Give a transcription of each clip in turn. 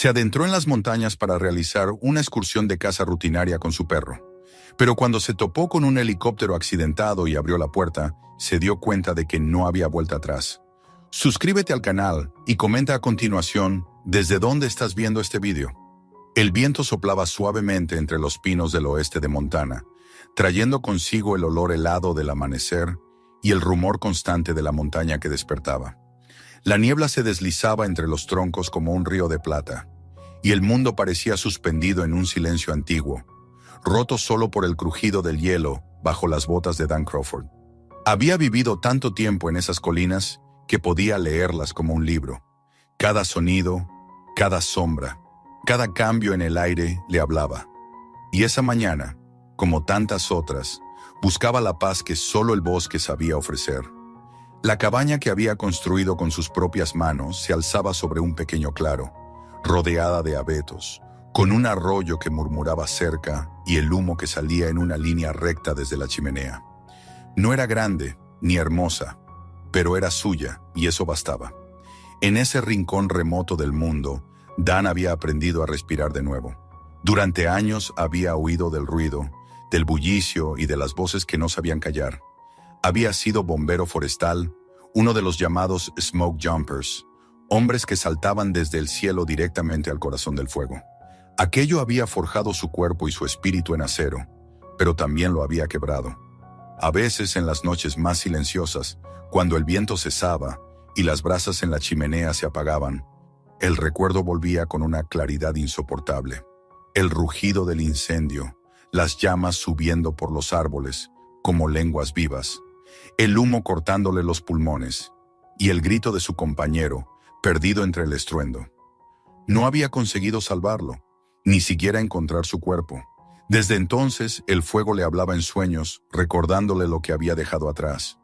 Se adentró en las montañas para realizar una excursión de caza rutinaria con su perro. Pero cuando se topó con un helicóptero accidentado y abrió la puerta, se dio cuenta de que no había vuelta atrás. Suscríbete al canal y comenta a continuación desde dónde estás viendo este vídeo. El viento soplaba suavemente entre los pinos del oeste de Montana, trayendo consigo el olor helado del amanecer y el rumor constante de la montaña que despertaba. La niebla se deslizaba entre los troncos como un río de plata, y el mundo parecía suspendido en un silencio antiguo, roto solo por el crujido del hielo bajo las botas de Dan Crawford. Había vivido tanto tiempo en esas colinas que podía leerlas como un libro. Cada sonido, cada sombra, cada cambio en el aire le hablaba. Y esa mañana, como tantas otras, buscaba la paz que solo el bosque sabía ofrecer. La cabaña que había construido con sus propias manos se alzaba sobre un pequeño claro, rodeada de abetos, con un arroyo que murmuraba cerca y el humo que salía en una línea recta desde la chimenea. No era grande ni hermosa, pero era suya y eso bastaba. En ese rincón remoto del mundo, Dan había aprendido a respirar de nuevo. Durante años había huido del ruido, del bullicio y de las voces que no sabían callar. Había sido bombero forestal, uno de los llamados smoke jumpers, hombres que saltaban desde el cielo directamente al corazón del fuego. Aquello había forjado su cuerpo y su espíritu en acero, pero también lo había quebrado. A veces en las noches más silenciosas, cuando el viento cesaba y las brasas en la chimenea se apagaban, el recuerdo volvía con una claridad insoportable. El rugido del incendio, las llamas subiendo por los árboles, como lenguas vivas, el humo cortándole los pulmones, y el grito de su compañero, perdido entre el estruendo. No había conseguido salvarlo, ni siquiera encontrar su cuerpo. Desde entonces, el fuego le hablaba en sueños, recordándole lo que había dejado atrás.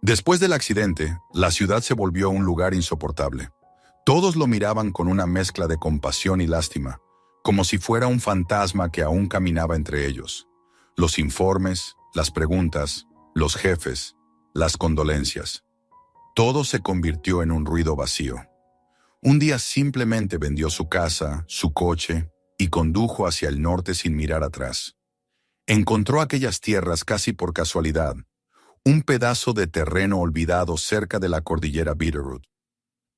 Después del accidente, la ciudad se volvió un lugar insoportable. Todos lo miraban con una mezcla de compasión y lástima, como si fuera un fantasma que aún caminaba entre ellos. Los informes, las preguntas, los jefes, las condolencias. Todo se convirtió en un ruido vacío. Un día simplemente vendió su casa, su coche, y condujo hacia el norte sin mirar atrás. Encontró aquellas tierras casi por casualidad, un pedazo de terreno olvidado cerca de la cordillera Bitterroot.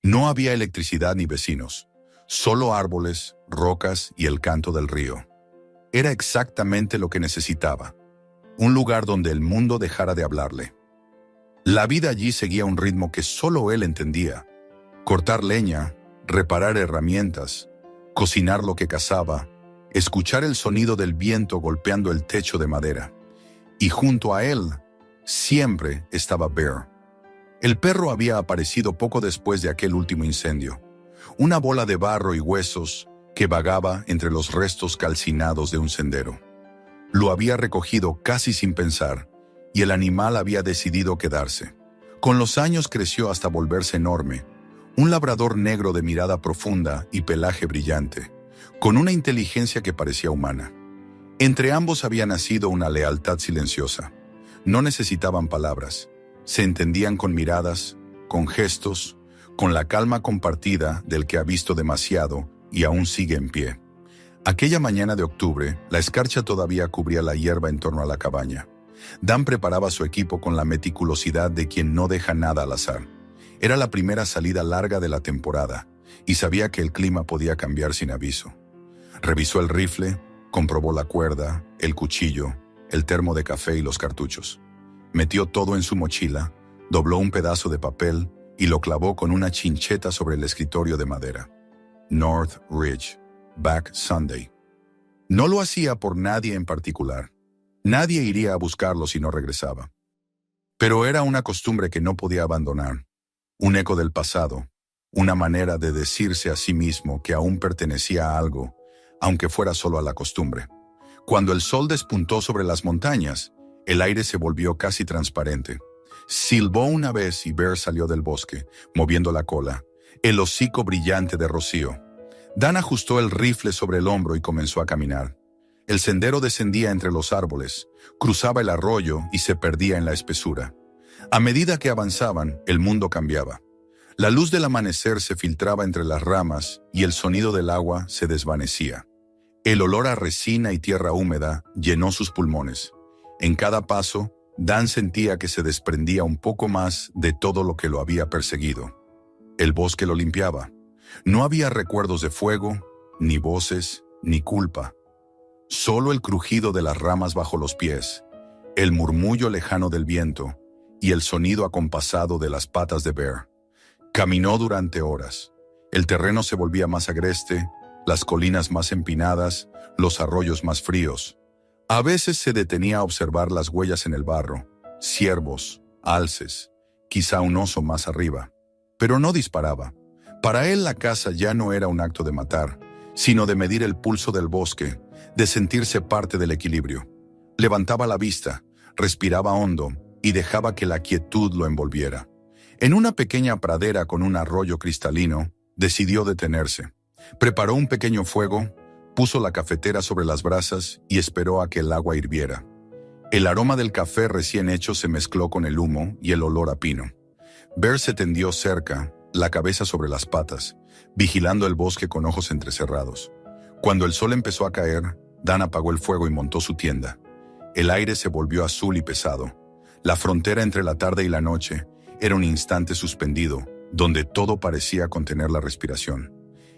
No había electricidad ni vecinos, solo árboles, rocas y el canto del río. Era exactamente lo que necesitaba, un lugar donde el mundo dejara de hablarle. La vida allí seguía un ritmo que solo él entendía. Cortar leña, reparar herramientas, cocinar lo que cazaba, escuchar el sonido del viento golpeando el techo de madera. Y junto a él, siempre estaba Bear. El perro había aparecido poco después de aquel último incendio. Una bola de barro y huesos que vagaba entre los restos calcinados de un sendero. Lo había recogido casi sin pensar, y el animal había decidido quedarse. Con los años creció hasta volverse enorme, un labrador negro de mirada profunda y pelaje brillante, con una inteligencia que parecía humana. Entre ambos había nacido una lealtad silenciosa. No necesitaban palabras, se entendían con miradas, con gestos, con la calma compartida del que ha visto demasiado y aún sigue en pie. Aquella mañana de octubre, la escarcha todavía cubría la hierba en torno a la cabaña. Dan preparaba su equipo con la meticulosidad de quien no deja nada al azar. Era la primera salida larga de la temporada, y sabía que el clima podía cambiar sin aviso. Revisó el rifle, comprobó la cuerda, el cuchillo, el termo de café y los cartuchos. Metió todo en su mochila, dobló un pedazo de papel y lo clavó con una chincheta sobre el escritorio de madera. North Ridge, back Sunday. No lo hacía por nadie en particular. Nadie iría a buscarlo si no regresaba. Pero era una costumbre que no podía abandonar. Un eco del pasado, una manera de decirse a sí mismo que aún pertenecía a algo, aunque fuera solo a la costumbre. Cuando el sol despuntó sobre las montañas, el aire se volvió casi transparente. Silbó una vez y Bear salió del bosque, moviendo la cola, el hocico brillante de rocío. Dan ajustó el rifle sobre el hombro y comenzó a caminar. El sendero descendía entre los árboles, cruzaba el arroyo y se perdía en la espesura. A medida que avanzaban, el mundo cambiaba. La luz del amanecer se filtraba entre las ramas y el sonido del agua se desvanecía. El olor a resina y tierra húmeda llenó sus pulmones. En cada paso, Dan sentía que se desprendía un poco más de todo lo que lo había perseguido. El bosque lo limpiaba. No había recuerdos de fuego, ni voces, ni culpa. Solo el crujido de las ramas bajo los pies, el murmullo lejano del viento y el sonido acompasado de las patas de Bear. Caminó durante horas. El terreno se volvía más agreste, las colinas más empinadas, los arroyos más fríos. A veces se detenía a observar las huellas en el barro, ciervos, alces, quizá un oso más arriba. Pero no disparaba. Para él la caza ya no era un acto de matar, sino de medir el pulso del bosque, de sentirse parte del equilibrio. Levantaba la vista, respiraba hondo y dejaba que la quietud lo envolviera. En una pequeña pradera con un arroyo cristalino, decidió detenerse. Preparó un pequeño fuego, puso la cafetera sobre las brasas y esperó a que el agua hirviera. El aroma del café recién hecho se mezcló con el humo y el olor a pino. Bear se tendió cerca, la cabeza sobre las patas, vigilando el bosque con ojos entrecerrados. Cuando el sol empezó a caer, Dan apagó el fuego y montó su tienda. El aire se volvió azul y pesado. La frontera entre la tarde y la noche era un instante suspendido, donde todo parecía contener la respiración.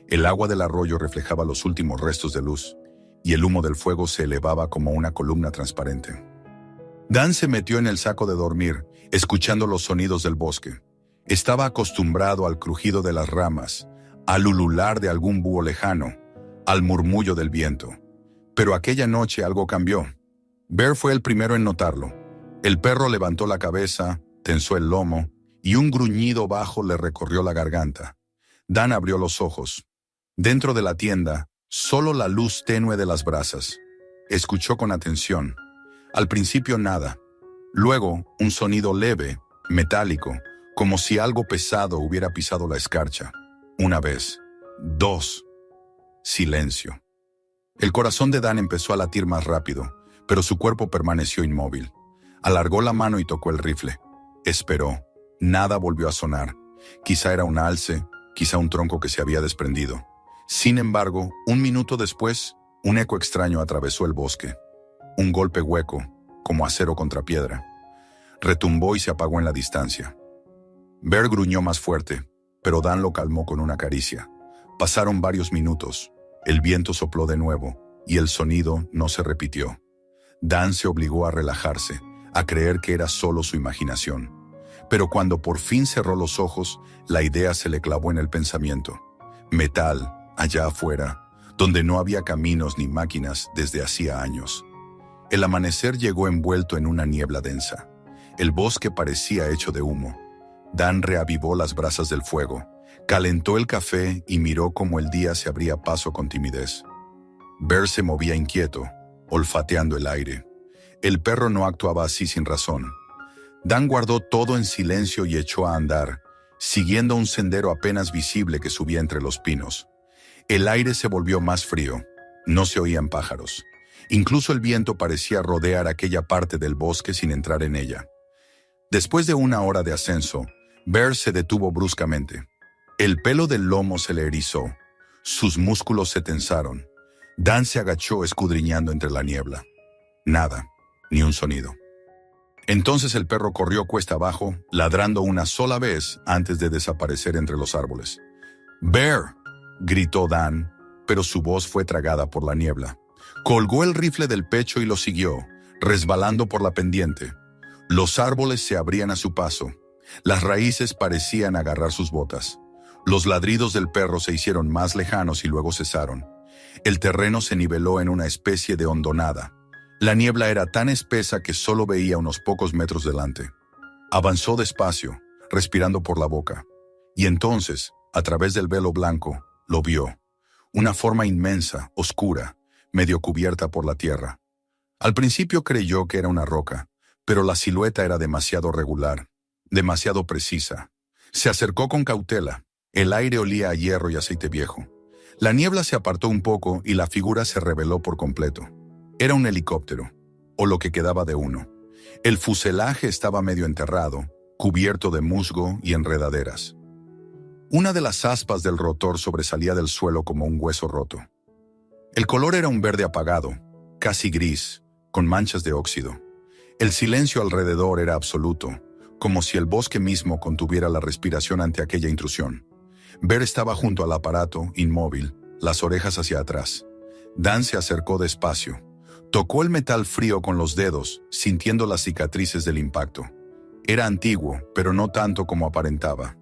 El agua del arroyo reflejaba los últimos restos de luz, y el humo del fuego se elevaba como una columna transparente. Dan se metió en el saco de dormir, escuchando los sonidos del bosque. Estaba acostumbrado al crujido de las ramas, al ulular de algún búho lejano, al murmullo del viento. Pero aquella noche algo cambió. Bear fue el primero en notarlo. El perro levantó la cabeza, tensó el lomo, y un gruñido bajo le recorrió la garganta. Dan abrió los ojos. Dentro de la tienda, solo la luz tenue de las brasas. Escuchó con atención. Al principio nada. Luego, un sonido leve, metálico, como si algo pesado hubiera pisado la escarcha. Una vez. Dos. Silencio. El corazón de Dan empezó a latir más rápido, pero su cuerpo permaneció inmóvil. Alargó la mano y tocó el rifle. Esperó. Nada volvió a sonar. Quizá era un alce, quizá un tronco que se había desprendido. Sin embargo, un minuto después, un eco extraño atravesó el bosque. Un golpe hueco, como acero contra piedra. Retumbó y se apagó en la distancia. Bear gruñó más fuerte, pero Dan lo calmó con una caricia. Pasaron varios minutos. El viento sopló de nuevo, y el sonido no se repitió. Dan se obligó a relajarse, a creer que era solo su imaginación. Pero cuando por fin cerró los ojos, la idea se le clavó en el pensamiento. Metal, allá afuera, donde no había caminos ni máquinas desde hacía años. El amanecer llegó envuelto en una niebla densa. El bosque parecía hecho de humo. Dan reavivó las brasas del fuego, calentó el café y miró cómo el día se abría paso con timidez. Bear se movía inquieto, olfateando el aire. El perro no actuaba así sin razón. Dan guardó todo en silencio y echó a andar, siguiendo un sendero apenas visible que subía entre los pinos. El aire se volvió más frío. No se oían pájaros. Incluso el viento parecía rodear aquella parte del bosque sin entrar en ella. Después de una hora de ascenso, Bear se detuvo bruscamente. El pelo del lomo se le erizó. Sus músculos se tensaron. Dan se agachó escudriñando entre la niebla. Nada, ni un sonido. Entonces el perro corrió cuesta abajo, ladrando una sola vez antes de desaparecer entre los árboles. «¡Bear!», gritó Dan, pero su voz fue tragada por la niebla. Colgó el rifle del pecho y lo siguió, resbalando por la pendiente. Los árboles se abrían a su paso. Las raíces parecían agarrar sus botas. Los ladridos del perro se hicieron más lejanos y luego cesaron. El terreno se niveló en una especie de hondonada. La niebla era tan espesa que solo veía unos pocos metros delante. Avanzó despacio, respirando por la boca. Y entonces, a través del velo blanco, lo vio. Una forma inmensa, oscura, medio cubierta por la tierra. Al principio creyó que era una roca, pero la silueta era demasiado regular, demasiado precisa. Se acercó con cautela. El aire olía a hierro y aceite viejo. La niebla se apartó un poco y la figura se reveló por completo. Era un helicóptero, o lo que quedaba de uno. El fuselaje estaba medio enterrado, cubierto de musgo y enredaderas. Una de las aspas del rotor sobresalía del suelo como un hueso roto. El color era un verde apagado, casi gris, con manchas de óxido. El silencio alrededor era absoluto, como si el bosque mismo contuviera la respiración ante aquella intrusión. Bear estaba junto al aparato, inmóvil, las orejas hacia atrás. Dan se acercó despacio. Tocó el metal frío con los dedos, sintiendo las cicatrices del impacto. Era antiguo, pero no tanto como aparentaba.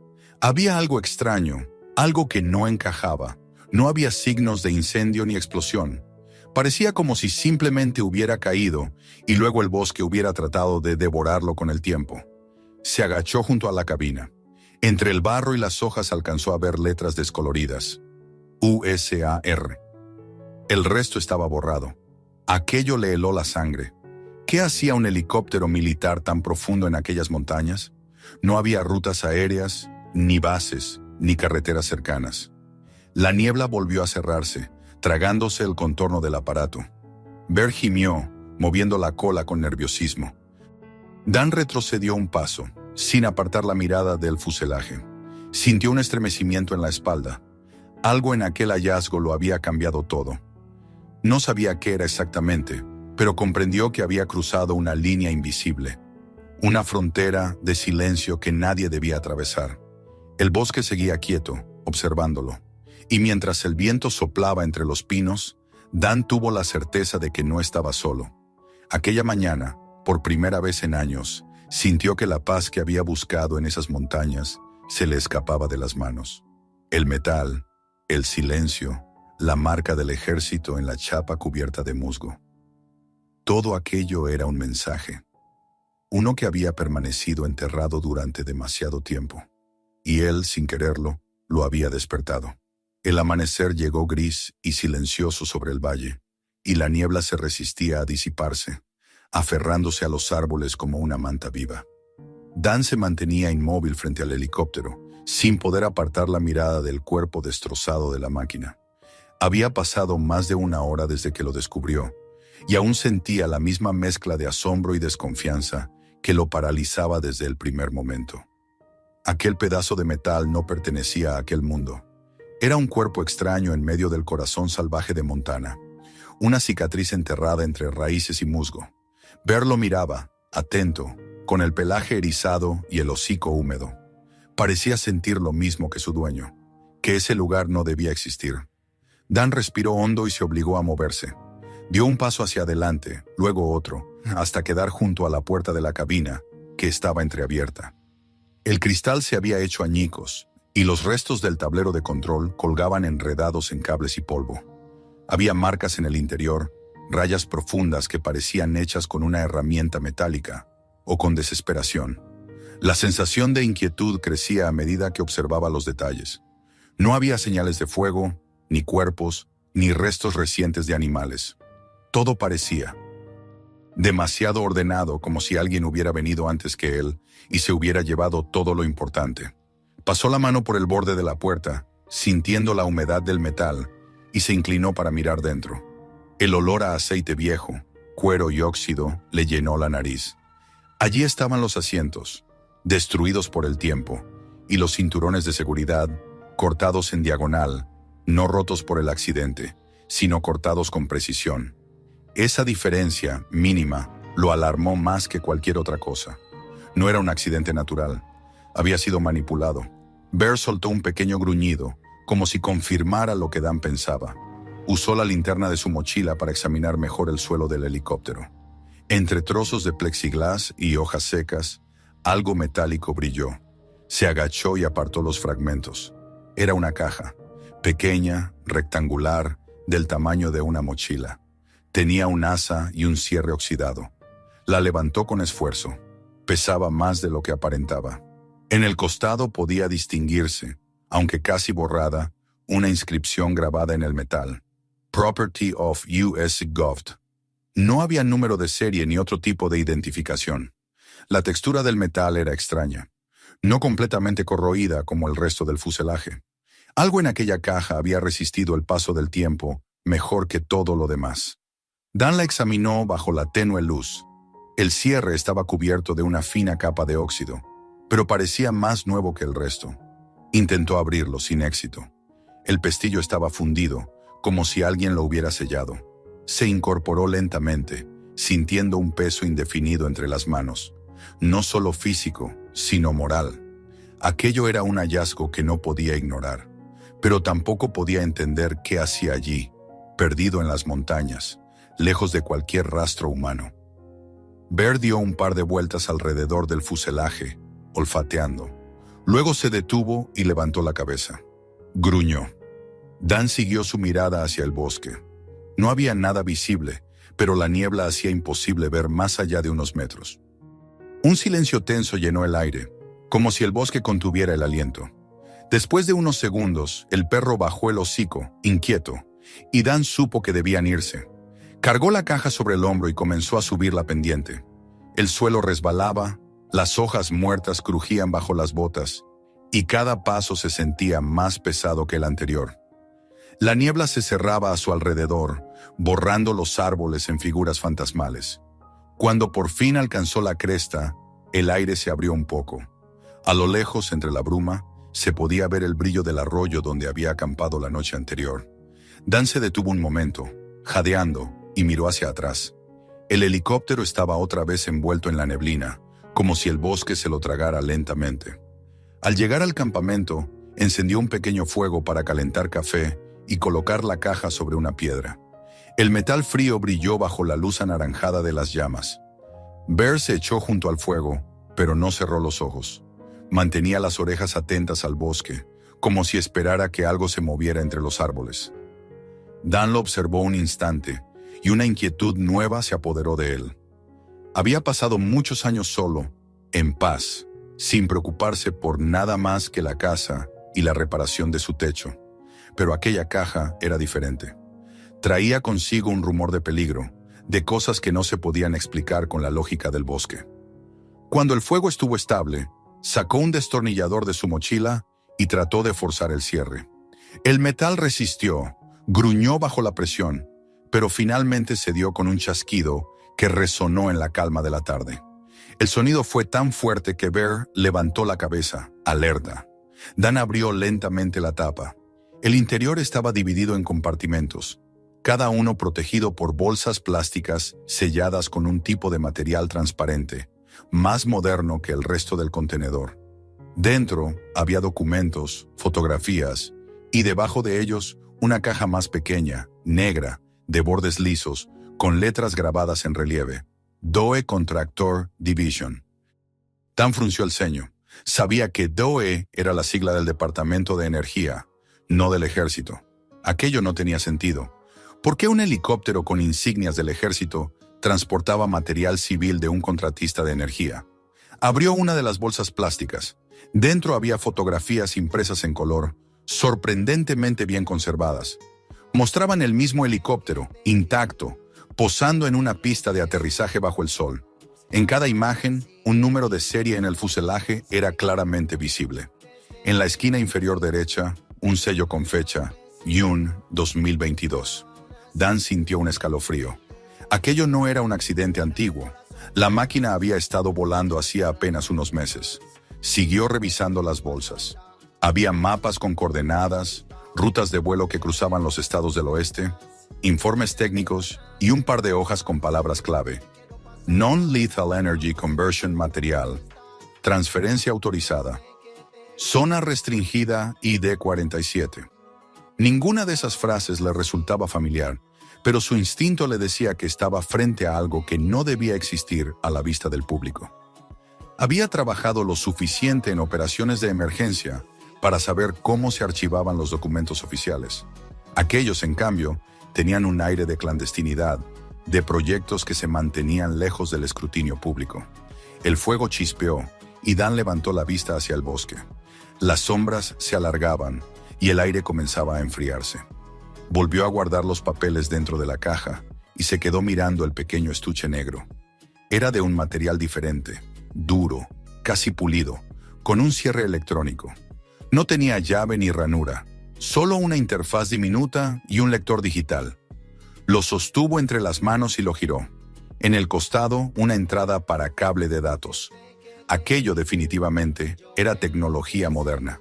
Había algo extraño, algo que no encajaba. No había signos de incendio ni explosión. Parecía como si simplemente hubiera caído y luego el bosque hubiera tratado de devorarlo con el tiempo. Se agachó junto a la cabina. Entre el barro y las hojas alcanzó a ver letras descoloridas. USAR. El resto estaba borrado. Aquello le heló la sangre. ¿Qué hacía un helicóptero militar tan profundo en aquellas montañas? No había rutas aéreas, ni bases, ni carreteras cercanas. La niebla volvió a cerrarse, tragándose el contorno del aparato. Bear gimió, moviendo la cola con nerviosismo. Dan retrocedió un paso, sin apartar la mirada del fuselaje. Sintió un estremecimiento en la espalda. Algo en aquel hallazgo lo había cambiado todo. No sabía qué era exactamente, pero comprendió que había cruzado una línea invisible. Una frontera de silencio que nadie debía atravesar. El bosque seguía quieto, observándolo. Y mientras el viento soplaba entre los pinos, Dan tuvo la certeza de que no estaba solo. Aquella mañana, por primera vez en años, sintió que la paz que había buscado en esas montañas se le escapaba de las manos. El metal, el silencio, la marca del ejército en la chapa cubierta de musgo. Todo aquello era un mensaje. Uno que había permanecido enterrado durante demasiado tiempo. Y él, sin quererlo, lo había despertado. El amanecer llegó gris y silencioso sobre el valle, y la niebla se resistía a disiparse, aferrándose a los árboles como una manta viva. Dan se mantenía inmóvil frente al helicóptero, sin poder apartar la mirada del cuerpo destrozado de la máquina. Había pasado más de una hora desde que lo descubrió, y aún sentía la misma mezcla de asombro y desconfianza que lo paralizaba desde el primer momento. Aquel pedazo de metal no pertenecía a aquel mundo. Era un cuerpo extraño en medio del corazón salvaje de Montana, una cicatriz enterrada entre raíces y musgo. Bear lo miraba, atento, con el pelaje erizado y el hocico húmedo. Parecía sentir lo mismo que su dueño, que ese lugar no debía existir. Dan respiró hondo y se obligó a moverse. Dio un paso hacia adelante, luego otro, hasta quedar junto a la puerta de la cabina, que estaba entreabierta. El cristal se había hecho añicos, y los restos del tablero de control colgaban enredados en cables y polvo. Había marcas en el interior, rayas profundas que parecían hechas con una herramienta metálica, o con desesperación. La sensación de inquietud crecía a medida que observaba los detalles. No había señales de fuego, ni cuerpos, ni restos recientes de animales. Todo parecía demasiado ordenado, como si alguien hubiera venido antes que él y se hubiera llevado todo lo importante. Pasó la mano por el borde de la puerta, sintiendo la humedad del metal, y se inclinó para mirar dentro. El olor a aceite viejo, cuero y óxido le llenó la nariz. Allí estaban los asientos, destruidos por el tiempo, y los cinturones de seguridad, cortados en diagonal, no rotos por el accidente, sino cortados con precisión. Esa diferencia, mínima, lo alarmó más que cualquier otra cosa. No era un accidente natural. Había sido manipulado. Bear soltó un pequeño gruñido, como si confirmara lo que Dan pensaba. Usó la linterna de su mochila para examinar mejor el suelo del helicóptero. Entre trozos de plexiglás y hojas secas, algo metálico brilló. Se agachó y apartó los fragmentos. Era una caja, pequeña, rectangular, del tamaño de una mochila. Tenía un asa y un cierre oxidado. La levantó con esfuerzo. Pesaba más de lo que aparentaba. En el costado podía distinguirse, aunque casi borrada, una inscripción grabada en el metal. Property of U.S. Gov. No había número de serie ni otro tipo de identificación. La textura del metal era extraña, no completamente corroída como el resto del fuselaje. Algo en aquella caja había resistido el paso del tiempo mejor que todo lo demás. Dan la examinó bajo la tenue luz. El cierre estaba cubierto de una fina capa de óxido, pero parecía más nuevo que el resto. Intentó abrirlo sin éxito. El pestillo estaba fundido, como si alguien lo hubiera sellado. Se incorporó lentamente, sintiendo un peso indefinido entre las manos. No solo físico, sino moral. Aquello era un hallazgo que no podía ignorar, pero tampoco podía entender qué hacía allí, perdido en las montañas, lejos de cualquier rastro humano. Bear dio un par de vueltas alrededor del fuselaje, olfateando. Luego se detuvo y levantó la cabeza. Gruñó. Dan siguió su mirada hacia el bosque. No había nada visible, pero la niebla hacía imposible ver más allá de unos metros. Un silencio tenso llenó el aire, como si el bosque contuviera el aliento. Después de unos segundos, el perro bajó el hocico, inquieto, y Dan supo que debían irse. Cargó la caja sobre el hombro y comenzó a subir la pendiente. El suelo resbalaba, las hojas muertas crujían bajo las botas, y cada paso se sentía más pesado que el anterior. La niebla se cerraba a su alrededor, borrando los árboles en figuras fantasmales. Cuando por fin alcanzó la cresta, el aire se abrió un poco. A lo lejos, entre la bruma, se podía ver el brillo del arroyo donde había acampado la noche anterior. Dan se detuvo un momento, jadeando, y miró hacia atrás. El helicóptero estaba otra vez envuelto en la neblina, como si el bosque se lo tragara lentamente. Al llegar al campamento, encendió un pequeño fuego para calentar café y colocar la caja sobre una piedra. El metal frío brilló bajo la luz anaranjada de las llamas. Bear se echó junto al fuego, pero no cerró los ojos. Mantenía las orejas atentas al bosque, como si esperara que algo se moviera entre los árboles. Dan lo observó un instante, y una inquietud nueva se apoderó de él. Había pasado muchos años solo, en paz, sin preocuparse por nada más que la casa y la reparación de su techo. Pero aquella caja era diferente. Traía consigo un rumor de peligro, de cosas que no se podían explicar con la lógica del bosque. Cuando el fuego estuvo estable, sacó un destornillador de su mochila y trató de forzar el cierre. El metal resistió, gruñó bajo la presión, pero finalmente cedió con un chasquido que resonó en la calma de la tarde. El sonido fue tan fuerte que Bear levantó la cabeza, alerta. Dan abrió lentamente la tapa. El interior estaba dividido en compartimentos, cada uno protegido por bolsas plásticas selladas con un tipo de material transparente, más moderno que el resto del contenedor. Dentro había documentos, fotografías, y debajo de ellos una caja más pequeña, negra, de bordes lisos, con letras grabadas en relieve. DOE Contractor Division. Dan frunció el ceño. Sabía que DOE era la sigla del Departamento de Energía, no del Ejército. Aquello no tenía sentido. ¿Por qué un helicóptero con insignias del Ejército transportaba material civil de un contratista de energía? Abrió una de las bolsas plásticas. Dentro había fotografías impresas en color, sorprendentemente bien conservadas. Mostraban el mismo helicóptero, intacto, posando en una pista de aterrizaje bajo el sol. En cada imagen, un número de serie en el fuselaje era claramente visible. En la esquina inferior derecha, un sello con fecha, June 2022. Dan sintió un escalofrío. Aquello no era un accidente antiguo. La máquina había estado volando hacía apenas unos meses. Siguió revisando las bolsas. Había mapas con coordenadas, rutas de vuelo que cruzaban los estados del oeste, informes técnicos y un par de hojas con palabras clave. Non-Lethal Energy Conversion Material. Transferencia autorizada. Zona restringida ID-47. Ninguna de esas frases le resultaba familiar, pero su instinto le decía que estaba frente a algo que no debía existir a la vista del público. Había trabajado lo suficiente en operaciones de emergencia para saber cómo se archivaban los documentos oficiales. Aquellos, en cambio, tenían un aire de clandestinidad, de proyectos que se mantenían lejos del escrutinio público. El fuego chispeó y Dan levantó la vista hacia el bosque. Las sombras se alargaban y el aire comenzaba a enfriarse. Volvió a guardar los papeles dentro de la caja y se quedó mirando el pequeño estuche negro. Era de un material diferente, duro, casi pulido, con un cierre electrónico. No tenía llave ni ranura, solo una interfaz diminuta y un lector digital. Lo sostuvo entre las manos y lo giró. En el costado, una entrada para cable de datos. Aquello definitivamente era tecnología moderna.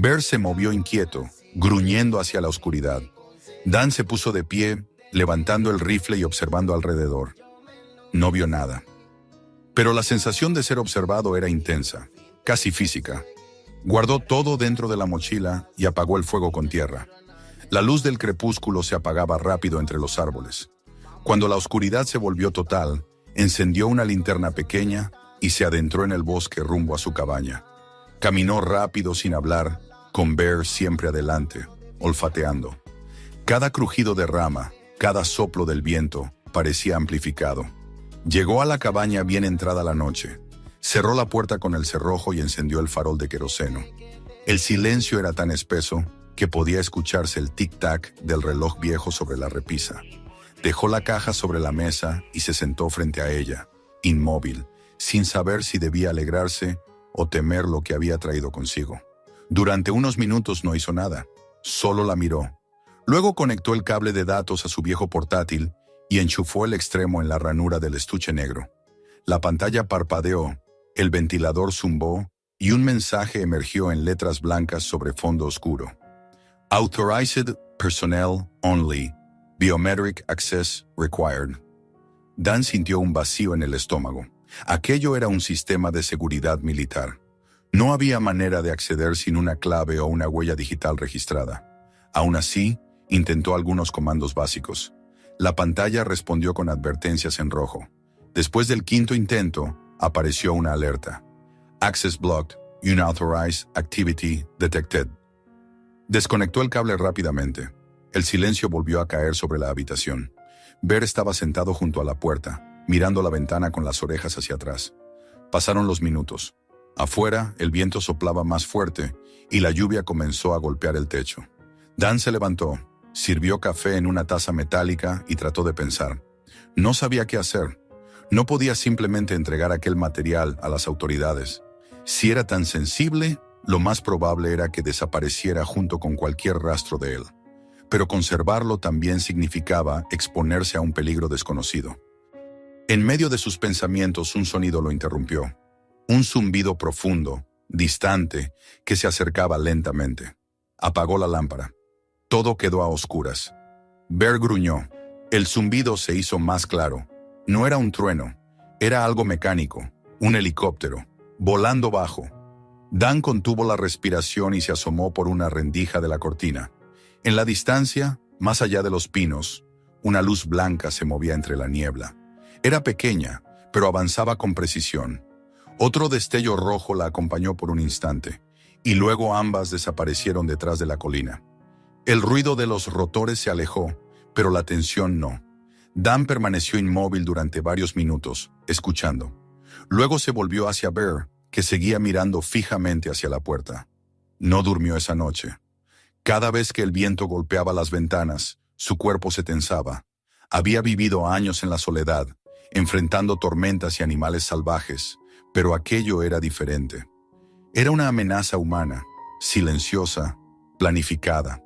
Bear se movió inquieto, gruñendo hacia la oscuridad. Dan se puso de pie, levantando el rifle y observando alrededor. No vio nada. Pero la sensación de ser observado era intensa, casi física. Guardó todo dentro de la mochila y apagó el fuego con tierra. La luz del crepúsculo se apagaba rápido entre los árboles. Cuando la oscuridad se volvió total, encendió una linterna pequeña y se adentró en el bosque rumbo a su cabaña. Caminó rápido sin hablar, con Bear siempre adelante, olfateando. Cada crujido de rama, cada soplo del viento, parecía amplificado. Llegó a la cabaña bien entrada la noche. Cerró la puerta con el cerrojo y encendió el farol de queroseno. El silencio era tan espeso que podía escucharse el tic-tac del reloj viejo sobre la repisa. Dejó la caja sobre la mesa y se sentó frente a ella, inmóvil, sin saber si debía alegrarse o temer lo que había traído consigo. Durante unos minutos no hizo nada, solo la miró. Luego conectó el cable de datos a su viejo portátil y enchufó el extremo en la ranura del estuche negro. La pantalla parpadeó, el ventilador zumbó y un mensaje emergió en letras blancas sobre fondo oscuro. Authorized personnel only. Biometric access required. Dan sintió un vacío en el estómago. Aquello era un sistema de seguridad militar. No había manera de acceder sin una clave o una huella digital registrada. Aún así, intentó algunos comandos básicos. La pantalla respondió con advertencias en rojo. Después del quinto intento, apareció una alerta. Access blocked. Unauthorized activity detected. Desconectó el cable rápidamente. El silencio volvió a caer sobre la habitación. Bear estaba sentado junto a la puerta, mirando la ventana con las orejas hacia atrás. Pasaron los minutos. Afuera, el viento soplaba más fuerte y la lluvia comenzó a golpear el techo. Dan se levantó, sirvió café en una taza metálica y trató de pensar. No sabía qué hacer. No podía simplemente entregar aquel material a las autoridades. Si era tan sensible, lo más probable era que desapareciera junto con cualquier rastro de él. Pero conservarlo también significaba exponerse a un peligro desconocido. En medio de sus pensamientos, un sonido lo interrumpió. Un zumbido profundo, distante, que se acercaba lentamente. Apagó la lámpara. Todo quedó a oscuras. Bear gruñó. El zumbido se hizo más claro. No era un trueno, era algo mecánico, un helicóptero, volando bajo. Dan contuvo la respiración y se asomó por una rendija de la cortina. En la distancia, más allá de los pinos, una luz blanca se movía entre la niebla. Era pequeña, pero avanzaba con precisión. Otro destello rojo la acompañó por un instante, y luego ambas desaparecieron detrás de la colina. El ruido de los rotores se alejó, pero la tensión no. Dan permaneció inmóvil durante varios minutos, escuchando. Luego se volvió hacia Bear, que seguía mirando fijamente hacia la puerta. No durmió esa noche. Cada vez que el viento golpeaba las ventanas, su cuerpo se tensaba. Había vivido años en la soledad, enfrentando tormentas y animales salvajes, pero aquello era diferente. Era una amenaza humana, silenciosa, planificada.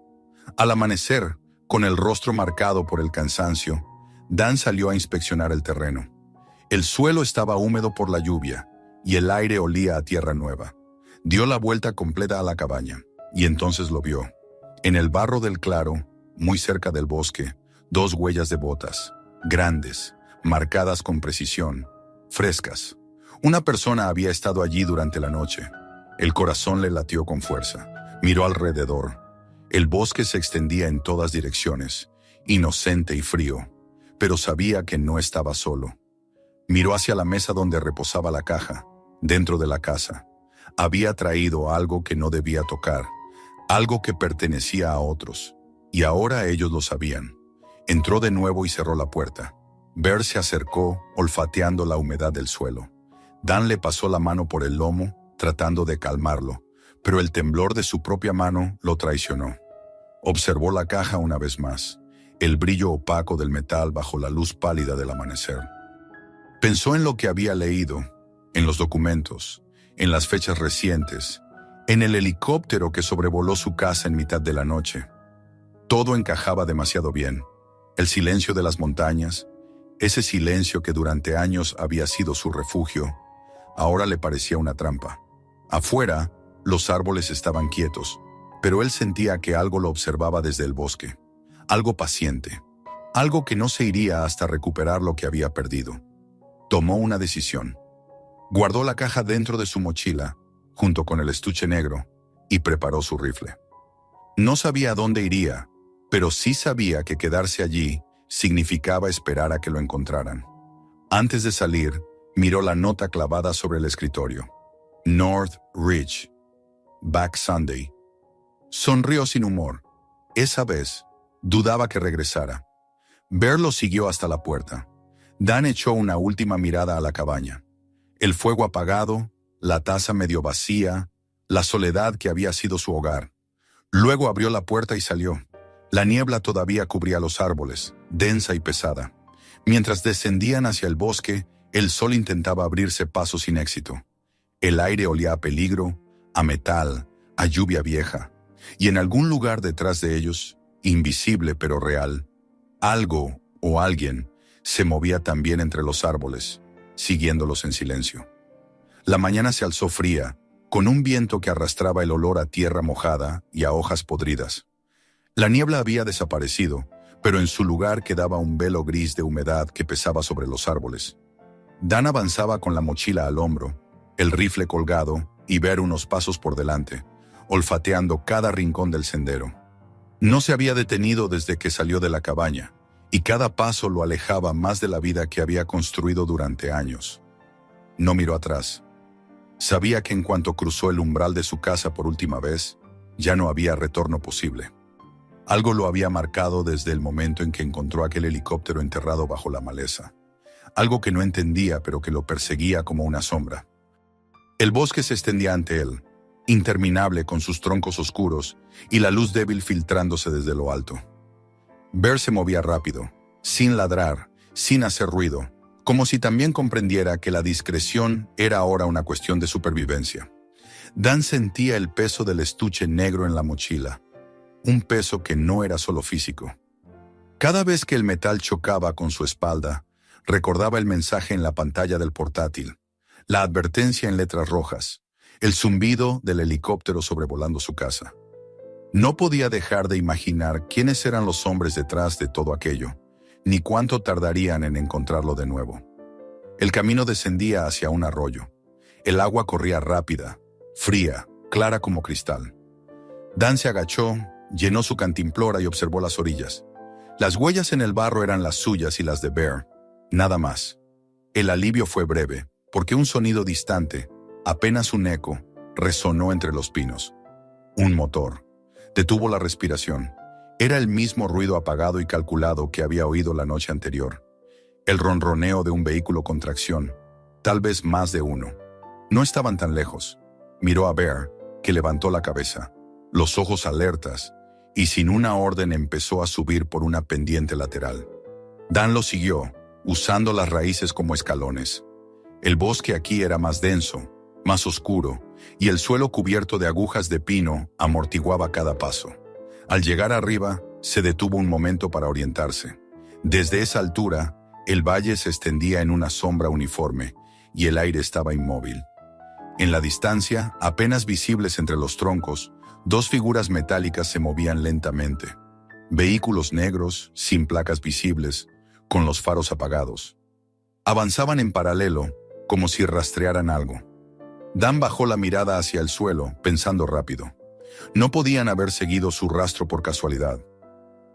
Al amanecer, con el rostro marcado por el cansancio, Dan salió a inspeccionar el terreno. El suelo estaba húmedo por la lluvia y el aire olía a tierra nueva. Dio la vuelta completa a la cabaña y entonces lo vio. En el barro del claro, muy cerca del bosque, 2 huellas de botas, grandes, marcadas con precisión, frescas. Una persona había estado allí durante la noche. El corazón le latió con fuerza. Miró alrededor. El bosque se extendía en todas direcciones, inocente y frío, pero sabía que no estaba solo. Miró hacia la mesa donde reposaba la caja, dentro de la casa. Había traído algo que no debía tocar, algo que pertenecía a otros, y ahora ellos lo sabían. Entró de nuevo y cerró la puerta. Bear se acercó, olfateando la humedad del suelo. Dan le pasó la mano por el lomo, tratando de calmarlo, pero el temblor de su propia mano lo traicionó. Observó la caja una vez más, el brillo opaco del metal bajo la luz pálida del amanecer. Pensó en lo que había leído, en los documentos, en las fechas recientes, en el helicóptero que sobrevoló su casa en mitad de la noche. Todo encajaba demasiado bien. El silencio de las montañas, ese silencio que durante años había sido su refugio, ahora le parecía una trampa. Afuera, los árboles estaban quietos, pero él sentía que algo lo observaba desde el bosque, algo paciente, algo que no se iría hasta recuperar lo que había perdido. Tomó una decisión. Guardó la caja dentro de su mochila, junto con el estuche negro, y preparó su rifle. No sabía a dónde iría, pero sí sabía que quedarse allí significaba esperar a que lo encontraran. Antes de salir, miró la nota clavada sobre el escritorio. North Ridge. Back Sunday. Sonrió sin humor. Esa vez, dudaba que regresara. Bear lo siguió hasta la puerta. Dan echó una última mirada a la cabaña. El fuego apagado, la taza medio vacía, la soledad que había sido su hogar. Luego abrió la puerta y salió. La niebla todavía cubría los árboles, densa y pesada. Mientras descendían hacia el bosque, el sol intentaba abrirse paso sin éxito. El aire olía a peligro, a metal, a lluvia vieja. Y en algún lugar detrás de ellos, invisible pero real, algo o alguien se movía también entre los árboles, siguiéndolos en silencio. La mañana se alzó fría, con un viento que arrastraba el olor a tierra mojada y a hojas podridas. La niebla había desaparecido, pero en su lugar quedaba un velo gris de humedad que pesaba sobre los árboles. Dan avanzaba con la mochila al hombro, el rifle colgado y Bear unos pasos por delante, olfateando cada rincón del sendero. No se había detenido desde que salió de la cabaña, y cada paso lo alejaba más de la vida que había construido durante años. No miró atrás. Sabía que en cuanto cruzó el umbral de su casa por última vez, ya no había retorno posible. Algo lo había marcado desde el momento en que encontró aquel helicóptero enterrado bajo la maleza. Algo que no entendía, pero que lo perseguía como una sombra. El bosque se extendía ante él, interminable con sus troncos oscuros y la luz débil filtrándose desde lo alto. Bear se movía rápido, sin ladrar, sin hacer ruido, como si también comprendiera que la discreción era ahora una cuestión de supervivencia. Dan sentía el peso del estuche negro en la mochila, un peso que no era solo físico. Cada vez que el metal chocaba con su espalda, recordaba el mensaje en la pantalla del portátil, la advertencia en letras rojas, el zumbido del helicóptero sobrevolando su casa. No podía dejar de imaginar quiénes eran los hombres detrás de todo aquello, ni cuánto tardarían en encontrarlo de nuevo. El camino descendía hacia un arroyo. El agua corría rápida, fría, clara como cristal. Dan se agachó, llenó su cantimplora y observó las orillas. Las huellas en el barro eran las suyas y las de Bear, nada más. El alivio fue breve, porque un sonido distante, apenas un eco, resonó entre los pinos. Un motor. Detuvo la respiración. Era el mismo ruido apagado y calculado que había oído la noche anterior. El ronroneo de un vehículo con tracción, tal vez más de uno. No estaban tan lejos. Miró a Bear, que levantó la cabeza, los ojos alertas, y sin una orden empezó a subir por una pendiente lateral. Dan lo siguió, usando las raíces como escalones. El bosque aquí era más denso, más oscuro, y el suelo cubierto de agujas de pino amortiguaba cada paso. Al llegar arriba, se detuvo un momento para orientarse. Desde esa altura, el valle se extendía en una sombra uniforme, y el aire estaba inmóvil. En la distancia, apenas visibles entre los troncos, dos figuras metálicas se movían lentamente. Vehículos negros, sin placas visibles, con los faros apagados. Avanzaban en paralelo, como si rastrearan algo. Dan bajó la mirada hacia el suelo, pensando rápido. No podían haber seguido su rastro por casualidad.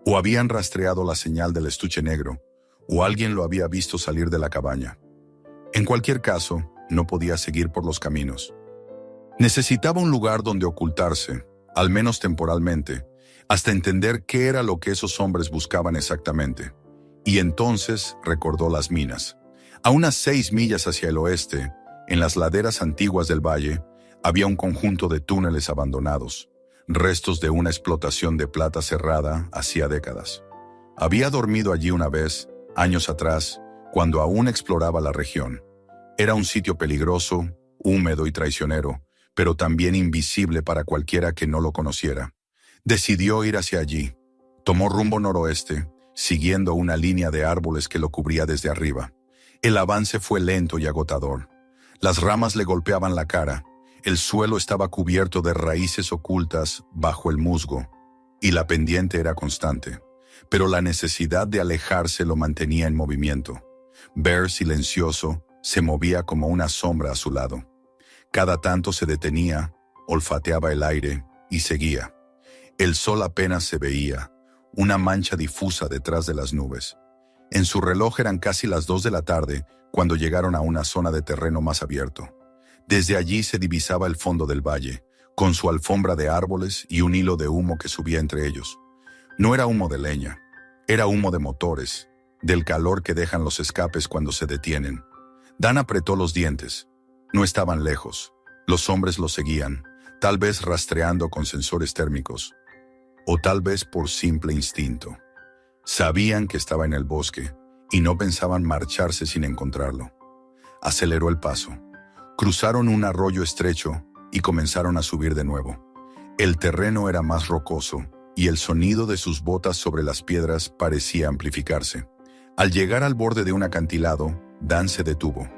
O habían rastreado la señal del estuche negro, o alguien lo había visto salir de la cabaña. En cualquier caso, no podía seguir por los caminos. Necesitaba un lugar donde ocultarse, al menos temporalmente, hasta entender qué era lo que esos hombres buscaban exactamente. Y entonces recordó las minas. A unas 6 millas hacia el oeste, en las laderas antiguas del valle, había un conjunto de túneles abandonados, restos de una explotación de plata cerrada hacía décadas. Había dormido allí una vez, años atrás, cuando aún exploraba la región. Era un sitio peligroso, húmedo y traicionero, pero también invisible para cualquiera que no lo conociera. Decidió ir hacia allí. Tomó rumbo noroeste, siguiendo una línea de árboles que lo cubría desde arriba. El avance fue lento y agotador. Las ramas le golpeaban la cara, El suelo estaba cubierto de raíces ocultas bajo el musgo, y la pendiente era constante, pero la necesidad de alejarse lo mantenía en movimiento. Bear, silencioso, se movía como una sombra a su lado. Cada tanto se detenía, olfateaba el aire y seguía. El sol apenas se veía, una mancha difusa detrás de las nubes. En su reloj eran casi las 2 de la tarde cuando llegaron a una zona de terreno más abierto. Desde allí se divisaba el fondo del valle, con su alfombra de árboles y un hilo de humo que subía entre ellos. No era humo de leña, era humo de motores, del calor que dejan los escapes cuando se detienen. Dan apretó los dientes. No estaban lejos. Los hombres los seguían, tal vez rastreando con sensores térmicos, o tal vez por simple instinto. Sabían que estaba en el bosque y no pensaban marcharse sin encontrarlo. Aceleró el paso. Cruzaron un arroyo estrecho y comenzaron a subir de nuevo. El terreno era más rocoso y el sonido de sus botas sobre las piedras parecía amplificarse. Al llegar al borde de un acantilado, Dan se detuvo.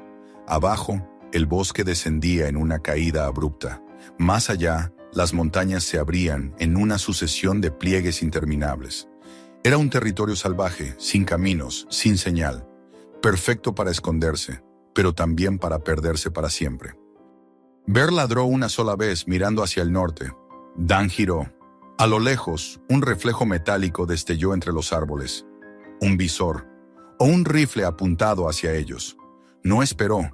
Abajo, el bosque descendía en una caída abrupta. Más allá, las montañas se abrían en una sucesión de pliegues interminables. Era un territorio salvaje, sin caminos, sin señal. Perfecto para esconderse, pero también para perderse para siempre. Bear ladró una sola vez mirando hacia el norte. Dan giró. A lo lejos, un reflejo metálico destelló entre los árboles. Un visor, o un rifle apuntado hacia ellos. No esperó.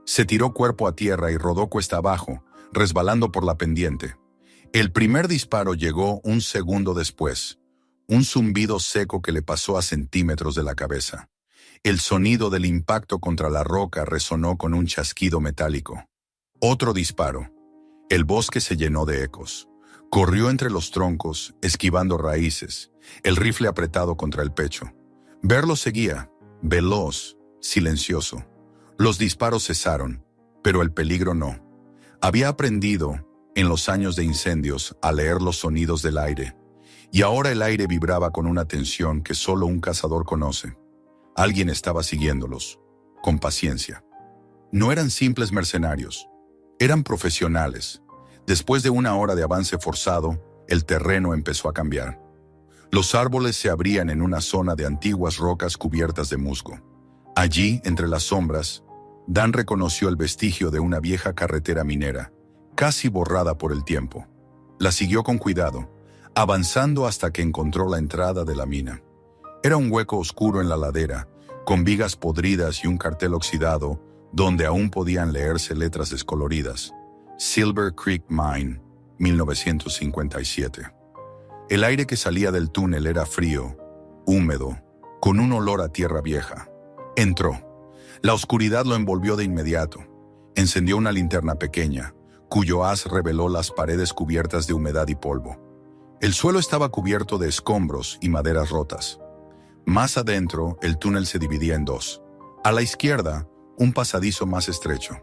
Se tiró cuerpo a tierra y rodó cuesta abajo, resbalando por la pendiente. El primer disparo llegó un segundo después. Un zumbido seco que le pasó a centímetros de la cabeza. El sonido del impacto contra la roca resonó con un chasquido metálico. Otro disparo. El bosque se llenó de ecos. Corrió entre los troncos, esquivando raíces, el rifle apretado contra el pecho. Bear lo seguía, veloz, silencioso. Los disparos cesaron, pero el peligro no. Había aprendido, en los años de incendios, a leer los sonidos del aire, y ahora el aire vibraba con una tensión que solo un cazador conoce. Alguien estaba siguiéndolos, con paciencia. No eran simples mercenarios, eran profesionales. Después de una hora de avance forzado, el terreno empezó a cambiar. Los árboles se abrían en una zona de antiguas rocas cubiertas de musgo. Allí, entre las sombras, Dan reconoció el vestigio de una vieja carretera minera, casi borrada por el tiempo. La siguió con cuidado, avanzando hasta que encontró la entrada de la mina. Era un hueco oscuro en la ladera, con vigas podridas y un cartel oxidado, donde aún podían leerse letras descoloridas. Silver Creek Mine, 1957. El aire que salía del túnel era frío, húmedo, con un olor a tierra vieja. Entró. La oscuridad lo envolvió de inmediato. Encendió una linterna pequeña, cuyo haz reveló las paredes cubiertas de humedad y polvo. El suelo estaba cubierto de escombros y maderas rotas. Más adentro, el túnel se dividía en dos. A la izquierda, un pasadizo más estrecho.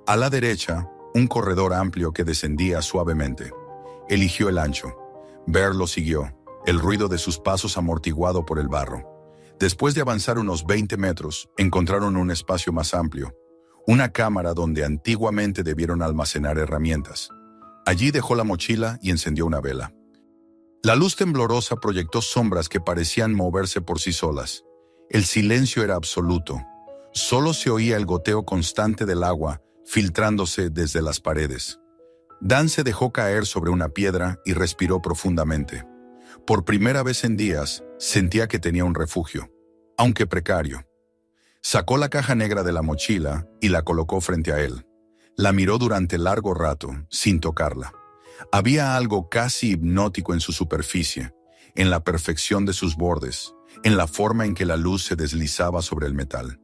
A la derecha, un corredor amplio que descendía suavemente. Eligió el ancho. Bear lo siguió, el ruido de sus pasos amortiguado por el barro. Después de avanzar unos 20 metros, encontraron un espacio más amplio, una cámara donde antiguamente debieron almacenar herramientas. Allí dejó la mochila y encendió una vela. La luz temblorosa proyectó sombras que parecían moverse por sí solas. El silencio era absoluto. Solo se oía el goteo constante del agua filtrándose desde las paredes. Dan se dejó caer sobre una piedra y respiró profundamente. Por primera vez en días, sentía que tenía un refugio, aunque precario. Sacó la caja negra de la mochila y la colocó frente a él. La miró durante largo rato, sin tocarla. Había algo casi hipnótico en su superficie, en la perfección de sus bordes, en la forma en que la luz se deslizaba sobre el metal.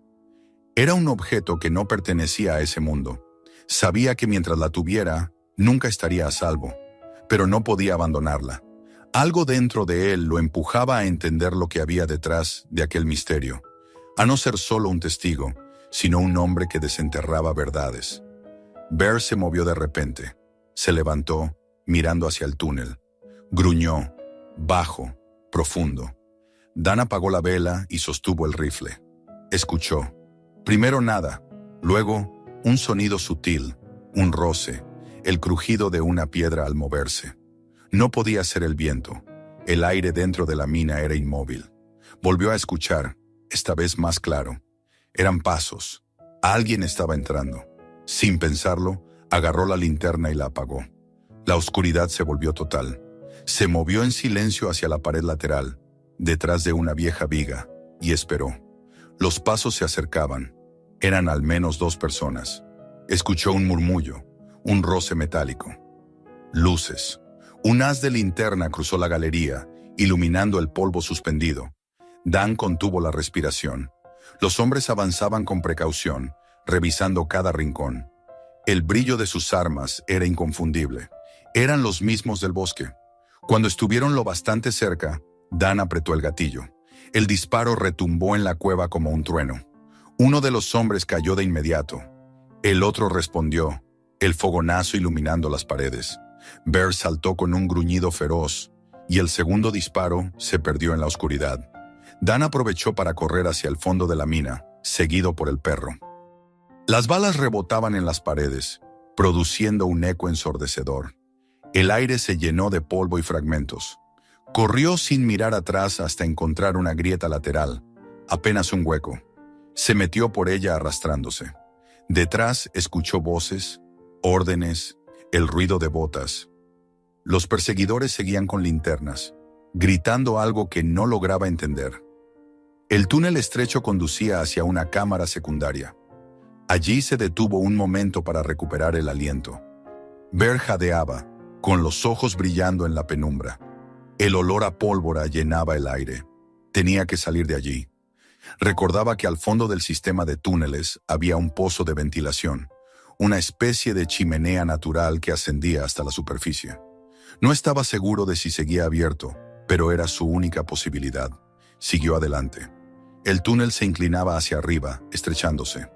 Era un objeto que no pertenecía a ese mundo. Sabía que mientras la tuviera, nunca estaría a salvo, pero no podía abandonarla. Algo dentro de él lo empujaba a entender lo que había detrás de aquel misterio, a no ser solo un testigo, sino un hombre que desenterraba verdades. Bear se movió de repente. Se levantó, mirando hacia el túnel. Gruñó, bajo, profundo. Dan apagó la vela y sostuvo el rifle. Escuchó. Primero nada, luego un sonido sutil, un roce. el crujido de una piedra al moverse. No podía ser el viento. El aire dentro de la mina era inmóvil. Volvió a escuchar, esta vez más claro. Eran pasos. Alguien estaba entrando. Sin pensarlo, agarró la linterna y la apagó. La oscuridad se volvió total. Se movió en silencio hacia la pared lateral, detrás de una vieja viga, y esperó. Los pasos se acercaban. Eran al menos 2 personas. Escuchó un murmullo, un roce metálico. Luces. Un haz de linterna cruzó la galería, iluminando el polvo suspendido. Dan contuvo la respiración. Los hombres avanzaban con precaución, revisando cada rincón. El brillo de sus armas era inconfundible. Eran los mismos del bosque. Cuando estuvieron lo bastante cerca, Dan apretó el gatillo. El disparo retumbó en la cueva como un trueno. Uno de los hombres cayó de inmediato. El otro respondió, el fogonazo iluminando las paredes. Bear saltó con un gruñido feroz, y el segundo disparo se perdió en la oscuridad. Dan aprovechó para correr hacia el fondo de la mina, seguido por el perro. Las balas rebotaban en las paredes, produciendo un eco ensordecedor. El aire se llenó de polvo y fragmentos. Corrió sin mirar atrás hasta encontrar una grieta lateral, apenas un hueco. Se metió por ella arrastrándose. Detrás escuchó voces, órdenes, el ruido de botas. Los perseguidores seguían con linternas, gritando algo que no lograba entender. El túnel estrecho conducía hacia una cámara secundaria. Allí se detuvo un momento para recuperar el aliento. Bear jadeaba, con los ojos brillando en la penumbra. El olor a pólvora llenaba el aire. Tenía que salir de allí. Recordaba que al fondo del sistema de túneles había un pozo de ventilación, una especie de chimenea natural que ascendía hasta la superficie. No estaba seguro de si seguía abierto, pero era su única posibilidad. Siguió adelante. El túnel se inclinaba hacia arriba, estrechándose.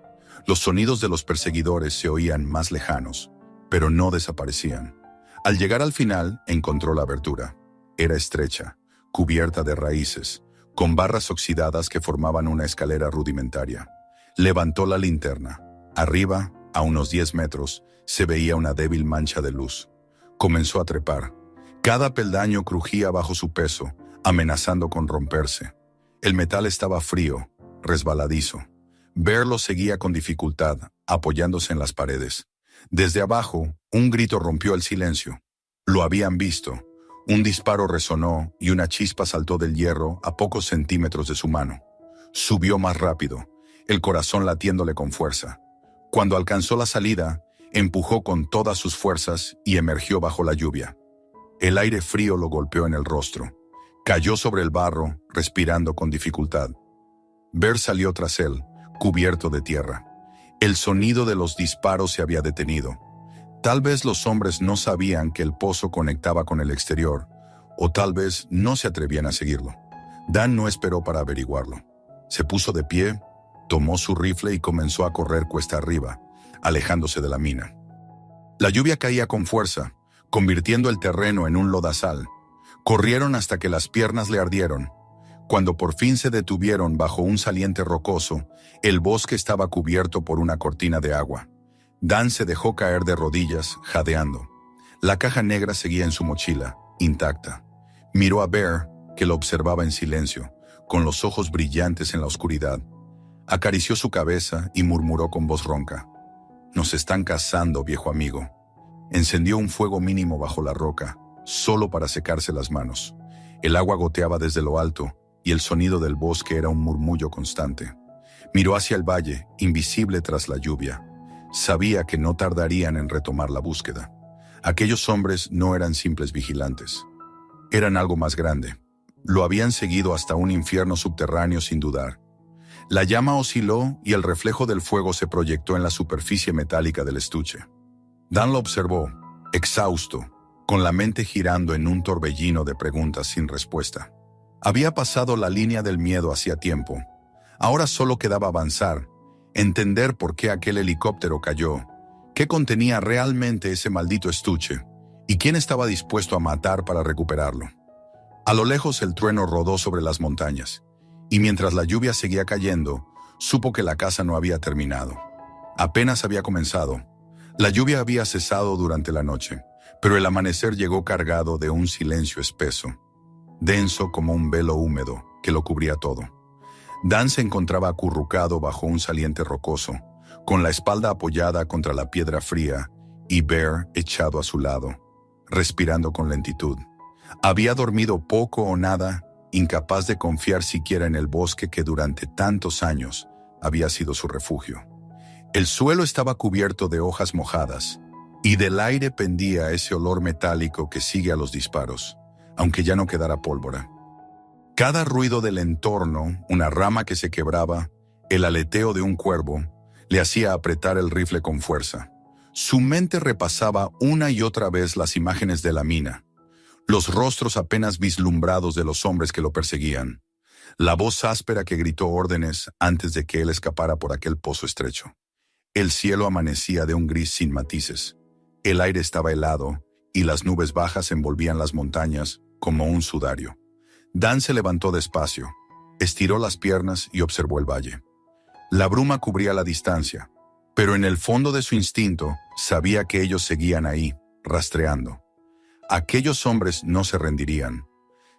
Los sonidos de los perseguidores se oían más lejanos, pero no desaparecían. Al llegar al final, encontró la abertura. Era estrecha, cubierta de raíces, con barras oxidadas que formaban una escalera rudimentaria. Levantó la linterna. Arriba, a unos 10 metros, se veía una débil mancha de luz. Comenzó a trepar. Cada peldaño crujía bajo su peso, amenazando con romperse. El metal estaba frío, resbaladizo. Bear lo seguía con dificultad, apoyándose en las paredes. Desde abajo, un grito rompió el silencio. Lo habían visto. Un disparo resonó y una chispa saltó del hierro a pocos centímetros de su mano. Subió más rápido, el corazón latiéndole con fuerza. Cuando alcanzó la salida, empujó con todas sus fuerzas y emergió bajo la lluvia. El aire frío lo golpeó en el rostro. Cayó sobre el barro, respirando con dificultad. Bear salió tras él, cubierto de tierra. El sonido de los disparos se había detenido. Tal vez los hombres no sabían que el pozo conectaba con el exterior, o tal vez no se atrevían a seguirlo. Dan no esperó para averiguarlo. Se puso de pie, tomó su rifle y comenzó a correr cuesta arriba, alejándose de la mina. La lluvia caía con fuerza, convirtiendo el terreno en un lodazal. Corrieron hasta que las piernas le ardieron. Cuando por fin se detuvieron bajo un saliente rocoso, el bosque estaba cubierto por una cortina de agua. Dan se dejó caer de rodillas, jadeando. La caja negra seguía en su mochila, intacta. Miró a Bear, que lo observaba en silencio, con los ojos brillantes en la oscuridad. Acarició su cabeza y murmuró con voz ronca: «Nos están cazando, viejo amigo». Encendió un fuego mínimo bajo la roca, solo para secarse las manos. El agua goteaba desde lo alto, y el sonido del bosque era un murmullo constante. Miró hacia el valle, invisible tras la lluvia. Sabía que no tardarían en retomar la búsqueda. Aquellos hombres no eran simples vigilantes. Eran algo más grande. Lo habían seguido hasta un infierno subterráneo sin dudar. La llama osciló y el reflejo del fuego se proyectó en la superficie metálica del estuche. Dan lo observó, exhausto, con la mente girando en un torbellino de preguntas sin respuesta. Había pasado la línea del miedo hacía tiempo. Ahora solo quedaba avanzar, entender por qué aquel helicóptero cayó, qué contenía realmente ese maldito estuche, y quién estaba dispuesto a matar para recuperarlo. A lo lejos el trueno rodó sobre las montañas, y mientras la lluvia seguía cayendo, supo que la caza no había terminado. Apenas había comenzado. La lluvia había cesado durante la noche, pero el amanecer llegó cargado de un silencio espeso, denso como un velo húmedo que lo cubría todo. Dan se encontraba acurrucado bajo un saliente rocoso, con la espalda apoyada contra la piedra fría y Bear echado a su lado, respirando con lentitud. Había dormido poco o nada, incapaz de confiar siquiera en el bosque que durante tantos años había sido su refugio. El suelo estaba cubierto de hojas mojadas, y del aire pendía ese olor metálico que sigue a los disparos, aunque ya no quedara pólvora. Cada ruido del entorno, una rama que se quebraba, el aleteo de un cuervo, le hacía apretar el rifle con fuerza. Su mente repasaba una y otra vez las imágenes de la mina, los rostros apenas vislumbrados de los hombres que lo perseguían, la voz áspera que gritó órdenes antes de que él escapara por aquel pozo estrecho. El cielo amanecía de un gris sin matices. El aire estaba helado y las nubes bajas envolvían las montañas como un sudario. Dan se levantó despacio, estiró las piernas y observó el valle. La bruma cubría la distancia, pero en el fondo de su instinto sabía que ellos seguían ahí, rastreando. Aquellos hombres no se rendirían.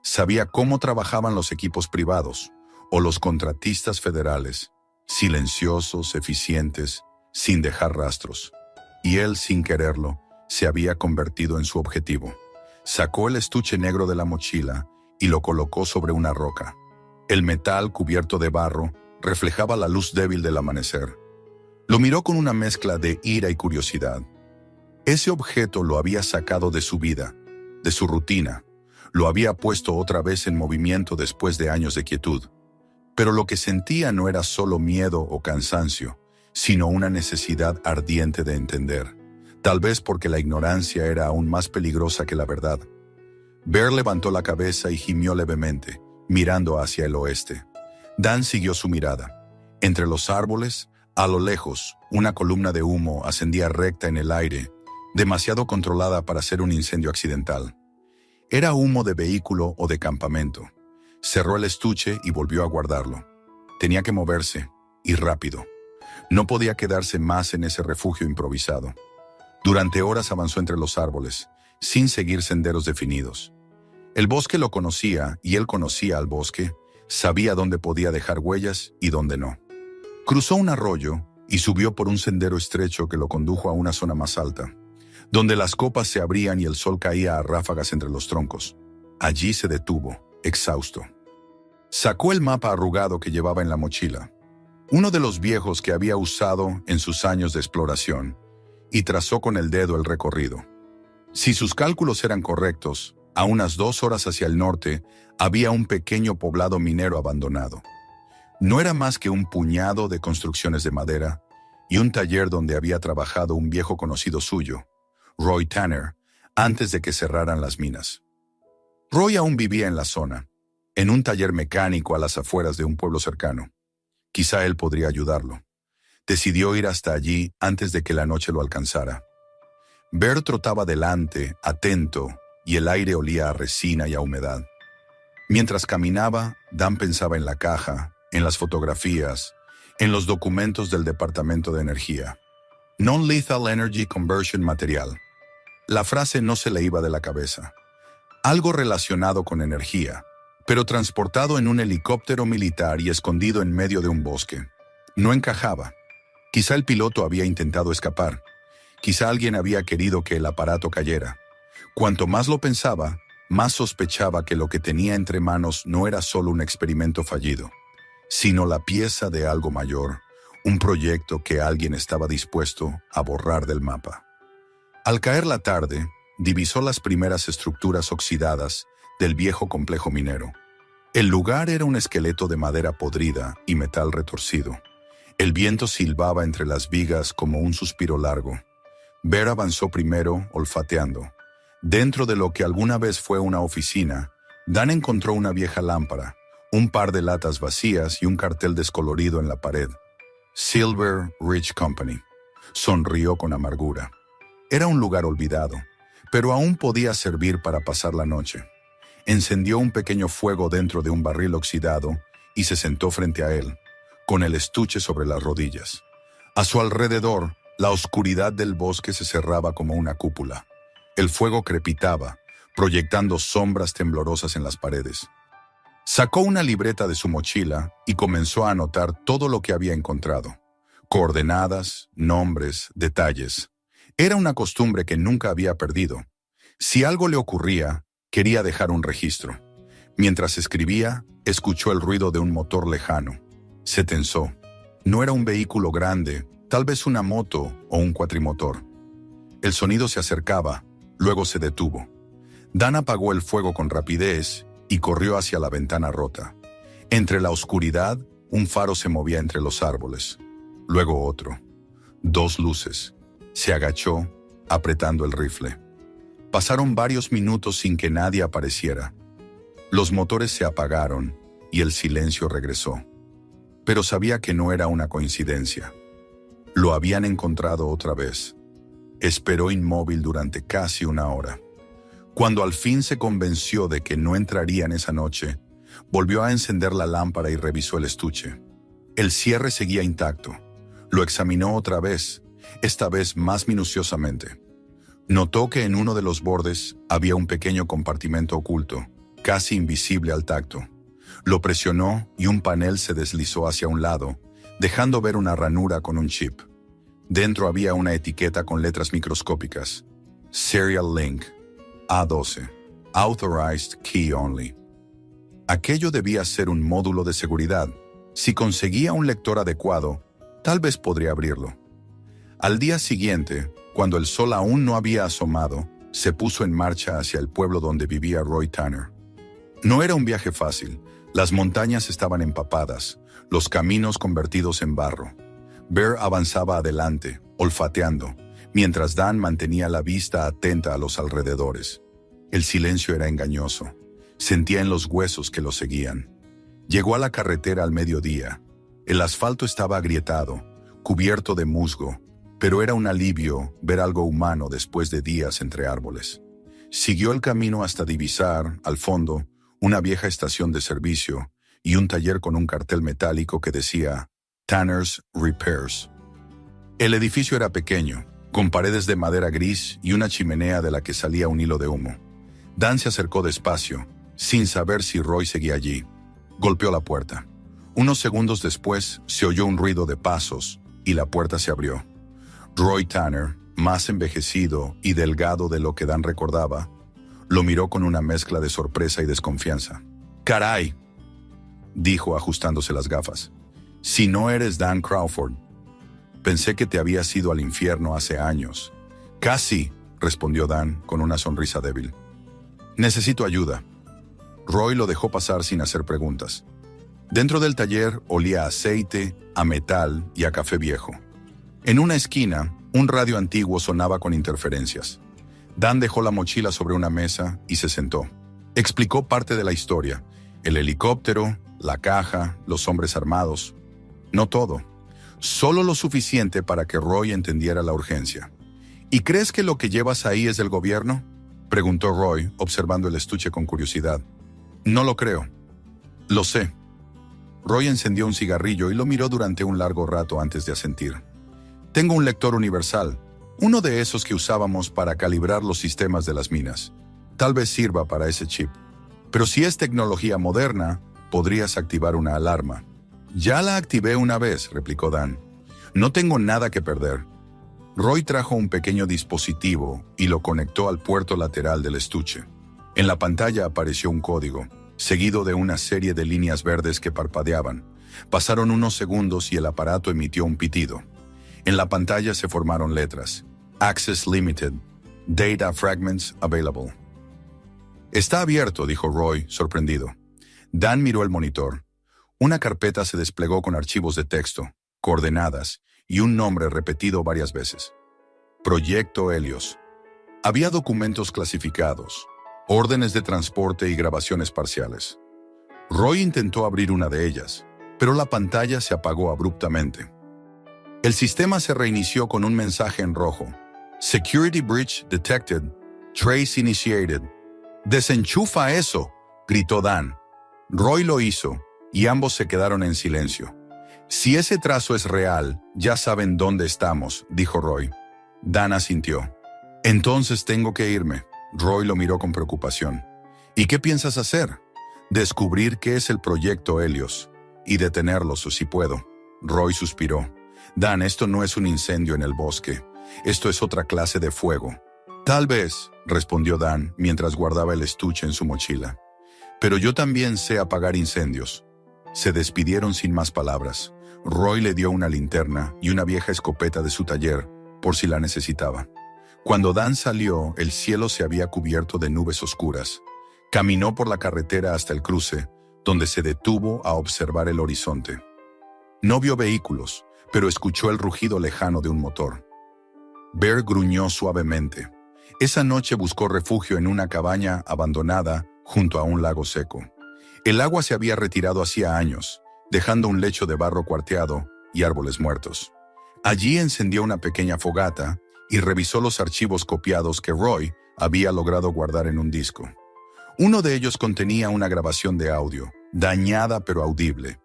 Sabía cómo trabajaban los equipos privados o los contratistas federales, silenciosos, eficientes, sin dejar rastros. Y él, sin quererlo, se había convertido en su objetivo. Sacó el estuche negro de la mochila y lo colocó sobre una roca. El metal, cubierto de barro, reflejaba la luz débil del amanecer. Lo miró con una mezcla de ira y curiosidad. Ese objeto lo había sacado de su vida, de su rutina. Lo había puesto otra vez en movimiento después de años de quietud. Pero lo que sentía no era solo miedo o cansancio, sino una necesidad ardiente de entender. Tal vez porque la ignorancia era aún más peligrosa que la verdad. Bear levantó la cabeza y gimió levemente, mirando hacia el oeste. Dan siguió su mirada. Entre los árboles, a lo lejos, una columna de humo ascendía recta en el aire, demasiado controlada para ser un incendio accidental. Era humo de vehículo o de campamento. Cerró el estuche y volvió a guardarlo. Tenía que moverse, y rápido. No podía quedarse más en ese refugio improvisado. Durante horas avanzó entre los árboles, sin seguir senderos definidos. El bosque lo conocía y él conocía al bosque, sabía dónde podía dejar huellas y dónde no. Cruzó un arroyo y subió por un sendero estrecho que lo condujo a una zona más alta, donde las copas se abrían y el sol caía a ráfagas entre los troncos. Allí se detuvo, exhausto. Sacó el mapa arrugado que llevaba en la mochila, uno de los viejos que había usado en sus años de exploración, y trazó con el dedo el recorrido. Si sus cálculos eran correctos, a unas 2 horas hacia el norte había un pequeño poblado minero abandonado. No era más que un puñado de construcciones de madera y un taller donde había trabajado un viejo conocido suyo, Roy Tanner, antes de que cerraran las minas. Roy aún vivía en la zona, en un taller mecánico a las afueras de un pueblo cercano. Quizá él podría ayudarlo. Decidió ir hasta allí antes de que la noche lo alcanzara. Bear trotaba delante, atento, y el aire olía a resina y a humedad. Mientras caminaba, Dan pensaba en la caja, en las fotografías, en los documentos del Departamento de Energía. Non-Lethal Energy Conversion Material. La frase no se le iba de la cabeza. Algo relacionado con energía, pero transportado en un helicóptero militar y escondido en medio de un bosque. No encajaba. Quizá el piloto había intentado escapar. Quizá alguien había querido que el aparato cayera. Cuanto más lo pensaba, más sospechaba que lo que tenía entre manos no era solo un experimento fallido, sino la pieza de algo mayor, un proyecto que alguien estaba dispuesto a borrar del mapa. Al caer la tarde, divisó las primeras estructuras oxidadas del viejo complejo minero. El lugar era un esqueleto de madera podrida y metal retorcido. El viento silbaba entre las vigas como un suspiro largo. Bear avanzó primero, olfateando. Dentro de lo que alguna vez fue una oficina, Dan encontró una vieja lámpara, un par de latas vacías y un cartel descolorido en la pared. Silver Ridge Company. Sonrió con amargura. Era un lugar olvidado, pero aún podía servir para pasar la noche. Encendió un pequeño fuego dentro de un barril oxidado y se sentó frente a él, con el estuche sobre las rodillas. A su alrededor, La oscuridad del bosque se cerraba como una cúpula. El fuego crepitaba, proyectando sombras temblorosas en las paredes. Sacó una libreta de su mochila y comenzó a anotar todo lo que había encontrado. Coordenadas, nombres, detalles. Era una costumbre que nunca había perdido. Si algo le ocurría, quería dejar un registro. Mientras escribía, escuchó el ruido de un motor lejano. Se tensó. No era un vehículo grande, tal vez una moto o un cuatrimotor. El sonido se acercaba, luego se detuvo. Dan apagó el fuego con rapidez y corrió hacia la ventana rota. Entre la oscuridad, un faro se movía entre los árboles. Luego otro. 2 luces. Se agachó, apretando el rifle. Pasaron varios minutos sin que nadie apareciera. Los motores se apagaron y el silencio regresó. Pero sabía que no era una coincidencia. Lo habían encontrado otra vez. Esperó inmóvil durante casi 1 hora. Cuando al fin se convenció de que no entrarían esa noche, volvió a encender la lámpara y revisó el estuche. El cierre seguía intacto. Lo examinó otra vez, esta vez más minuciosamente. Notó que en uno de los bordes había un pequeño compartimento oculto, casi invisible al tacto. Lo presionó y un panel se deslizó hacia un lado, dejando ver una ranura con un chip. Dentro había una etiqueta con letras microscópicas. Serial Link. A12. Authorized Key Only. Aquello debía ser un módulo de seguridad. Si conseguía un lector adecuado, tal vez podría abrirlo. Al día siguiente, cuando el sol aún no había asomado, se puso en marcha hacia el pueblo donde vivía Roy Tanner. No era un viaje fácil. Las montañas estaban empapadas, los caminos convertidos en barro. Bear avanzaba adelante, olfateando, mientras Dan mantenía la vista atenta a los alrededores. El silencio era engañoso. Sentía en los huesos que lo seguían. Llegó a la carretera al mediodía. El asfalto estaba agrietado, cubierto de musgo, pero era un alivio ver algo humano después de días entre árboles. Siguió el camino hasta divisar, al fondo, una vieja estación de servicio y un taller con un cartel metálico que decía Tanner's Repairs. El edificio era pequeño, con paredes de madera gris y una chimenea de la que salía un hilo de humo. Dan se acercó despacio, sin saber si Roy seguía allí. Golpeó la puerta. Unos segundos después se oyó un ruido de pasos y la puerta se abrió. Roy Tanner, más envejecido y delgado de lo que Dan recordaba, lo miró con una mezcla de sorpresa y desconfianza. «¡Caray!», dijo ajustándose las gafas. «Si no eres Dan Crawford. Pensé que te habías ido al infierno hace años». «Casi», respondió Dan con una sonrisa débil. «Necesito ayuda». Roy lo dejó pasar sin hacer preguntas. Dentro del taller olía a aceite, a metal y a café viejo. En una esquina, un radio antiguo sonaba con interferencias. Dan dejó la mochila sobre una mesa y se sentó. Explicó parte de la historia: el helicóptero, la caja, los hombres armados. No todo. Solo lo suficiente para que Roy entendiera la urgencia. «¿Y crees que lo que llevas ahí es del gobierno?», preguntó Roy, observando el estuche con curiosidad. «No lo creo». «Lo sé». Roy encendió un cigarrillo y lo miró durante un largo rato antes de asentir. «Tengo un lector universal, uno de esos que usábamos para calibrar los sistemas de las minas. Tal vez sirva para ese chip. Pero si es tecnología moderna, podrías activar una alarma». «Ya la activé una vez», replicó Dan. «No tengo nada que perder». Roy trajo un pequeño dispositivo y lo conectó al puerto lateral del estuche. En la pantalla apareció un código, seguido de una serie de líneas verdes que parpadeaban. Pasaron unos segundos y el aparato emitió un pitido. En la pantalla se formaron letras: Access Limited, Data Fragments Available. «Está abierto», dijo Roy, sorprendido. Dan miró el monitor. Una carpeta se desplegó con archivos de texto, coordenadas y un nombre repetido varias veces. Proyecto Helios. Había documentos clasificados, órdenes de transporte y grabaciones parciales. Roy intentó abrir una de ellas, pero la pantalla se apagó abruptamente. El sistema se reinició con un mensaje en rojo. Security breach detected. Trace initiated. «¡Desenchufa eso!», gritó Dan. Roy lo hizo, y ambos se quedaron en silencio. Si ese trazo es real, ya saben dónde estamos, dijo Roy. Dan asintió. Entonces tengo que irme. Roy lo miró con preocupación. ¿Y qué piensas hacer? Descubrir qué es el proyecto Helios y detenerlos si puedo. Roy suspiró. Dan, esto no es un incendio en el bosque. Esto es otra clase de fuego. Tal vez, respondió Dan mientras guardaba el estuche en su mochila. Pero yo también sé apagar incendios. Se despidieron sin más palabras. Roy le dio una linterna y una vieja escopeta de su taller, por si la necesitaba. Cuando Dan salió, el cielo se había cubierto de nubes oscuras. Caminó por la carretera hasta el cruce, donde se detuvo a observar el horizonte. No vio vehículos, pero escuchó el rugido lejano de un motor. Bear gruñó suavemente. Esa noche buscó refugio en una cabaña abandonada junto a un lago seco. El agua se había retirado hacía años, dejando un lecho de barro cuarteado y árboles muertos. Allí encendió una pequeña fogata y revisó los archivos copiados que Roy había logrado guardar en un disco. Uno de ellos contenía una grabación de audio, dañada pero audible.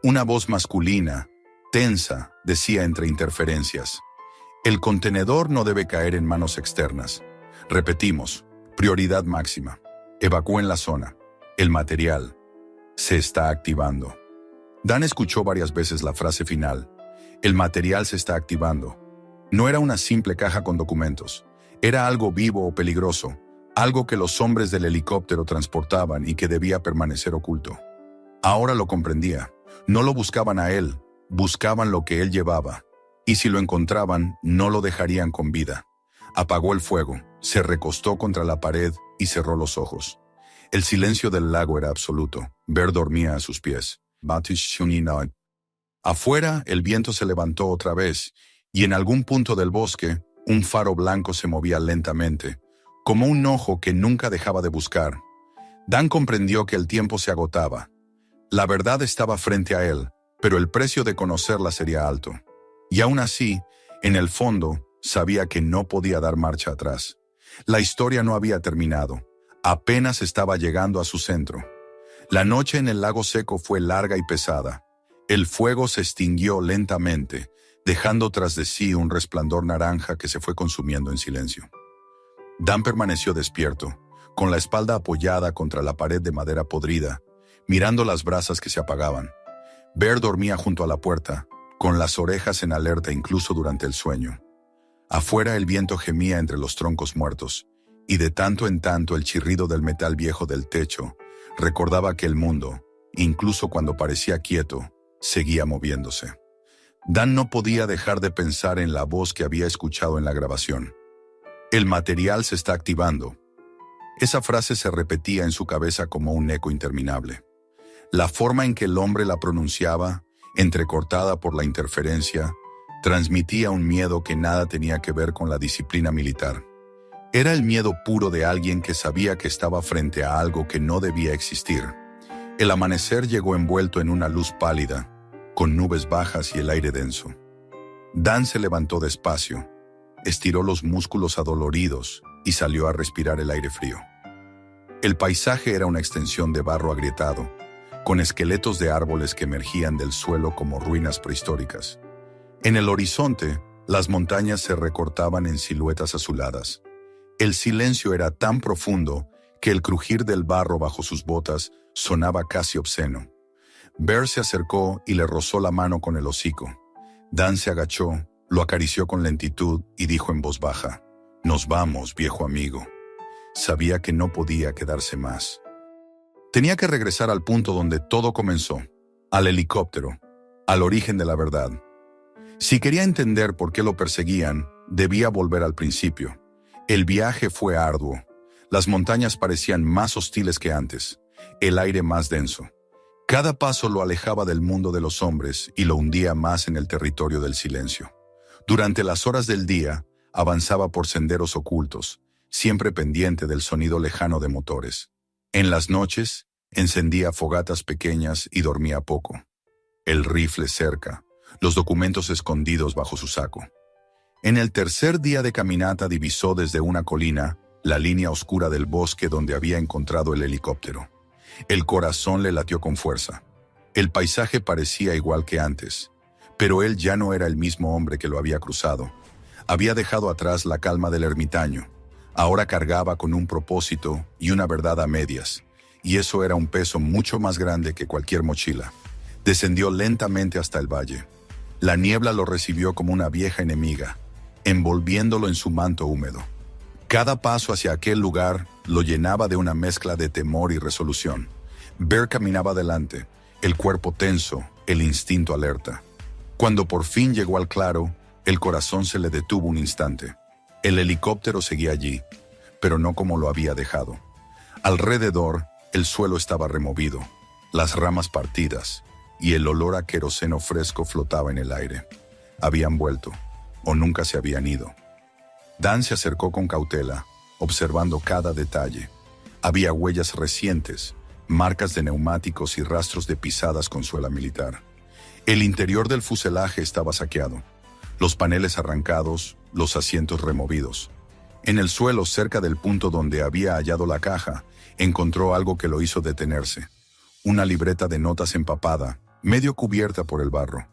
Una voz masculina, tensa, decía entre interferencias: el contenedor no debe caer en manos externas. Repetimos, prioridad máxima. Evacúen la zona. El material se está activando. Dan escuchó varias veces la frase final. El material se está activando. No era una simple caja con documentos. Era algo vivo o peligroso, algo que los hombres del helicóptero transportaban y que debía permanecer oculto. Ahora lo comprendía. No lo buscaban a él, buscaban lo que él llevaba. Y si lo encontraban, no lo dejarían con vida. Apagó el fuego, se recostó contra la pared y cerró los ojos. El silencio del lago era absoluto. Bear dormía a sus pies. Afuera, el viento se levantó otra vez, y en algún punto del bosque, un faro blanco se movía lentamente, como un ojo que nunca dejaba de buscar. Dan comprendió que el tiempo se agotaba. La verdad estaba frente a él, pero el precio de conocerla sería alto. Y aún así, en el fondo, sabía que no podía dar marcha atrás. La historia no había terminado. Apenas estaba llegando a su centro. La noche en el lago seco fue larga y pesada. El fuego se extinguió lentamente, dejando tras de sí un resplandor naranja que se fue consumiendo en silencio. Dan permaneció despierto, con la espalda apoyada contra la pared de madera podrida, mirando las brasas que se apagaban. Bear dormía junto a la puerta, con las orejas en alerta incluso durante el sueño. Afuera el viento gemía entre los troncos muertos, y de tanto en tanto el chirrido del metal viejo del techo recordaba que el mundo, incluso cuando parecía quieto, seguía moviéndose. Dan no podía dejar de pensar en la voz que había escuchado en la grabación. El material se está activando. Esa frase se repetía en su cabeza como un eco interminable. La forma en que el hombre la pronunciaba, entrecortada por la interferencia, transmitía un miedo que nada tenía que ver con la disciplina militar. Era el miedo puro de alguien que sabía que estaba frente a algo que no debía existir. El amanecer llegó envuelto en una luz pálida, con nubes bajas y el aire denso. Dan se levantó despacio, estiró los músculos adoloridos y salió a respirar el aire frío. El paisaje era una extensión de barro agrietado, con esqueletos de árboles que emergían del suelo como ruinas prehistóricas. En el horizonte, las montañas se recortaban en siluetas azuladas. El silencio era tan profundo que el crujir del barro bajo sus botas sonaba casi obsceno. Bear se acercó y le rozó la mano con el hocico. Dan se agachó, lo acarició con lentitud y dijo en voz baja: «Nos vamos, viejo amigo». Sabía que no podía quedarse más. Tenía que regresar al punto donde todo comenzó, al helicóptero, al origen de la verdad. Si quería entender por qué lo perseguían, debía volver al principio. El viaje fue arduo. Las montañas parecían más hostiles que antes, el aire más denso. Cada paso lo alejaba del mundo de los hombres y lo hundía más en el territorio del silencio. Durante las horas del día, avanzaba por senderos ocultos, siempre pendiente del sonido lejano de motores. En las noches, encendía fogatas pequeñas y dormía poco. El rifle cerca, los documentos escondidos bajo su saco. En el tercer día de caminata divisó desde una colina la línea oscura del bosque donde había encontrado el helicóptero. El corazón le latió con fuerza. El paisaje parecía igual que antes, pero él ya no era el mismo hombre que lo había cruzado. Había dejado atrás la calma del ermitaño. Ahora cargaba con un propósito y una verdad a medias, y eso era un peso mucho más grande que cualquier mochila. Descendió lentamente hasta el valle. La niebla lo recibió como una vieja enemiga, envolviéndolo en su manto húmedo. Cada paso hacia aquel lugar lo llenaba de una mezcla de temor y resolución. Bear caminaba adelante, el cuerpo tenso, el instinto alerta. Cuando por fin llegó al claro, el corazón se le detuvo un instante. El helicóptero seguía allí, pero no como lo había dejado. Alrededor, el suelo estaba removido, las ramas partidas, y el olor a queroseno fresco flotaba en el aire. Habían vuelto, o nunca se habían ido. Dan se acercó con cautela, observando cada detalle. Había huellas recientes, marcas de neumáticos y rastros de pisadas con suela militar. El interior del fuselaje estaba saqueado, los paneles arrancados, los asientos removidos. En el suelo, cerca del punto donde había hallado la caja, encontró algo que lo hizo detenerse. Una libreta de notas empapada, medio cubierta por el barro.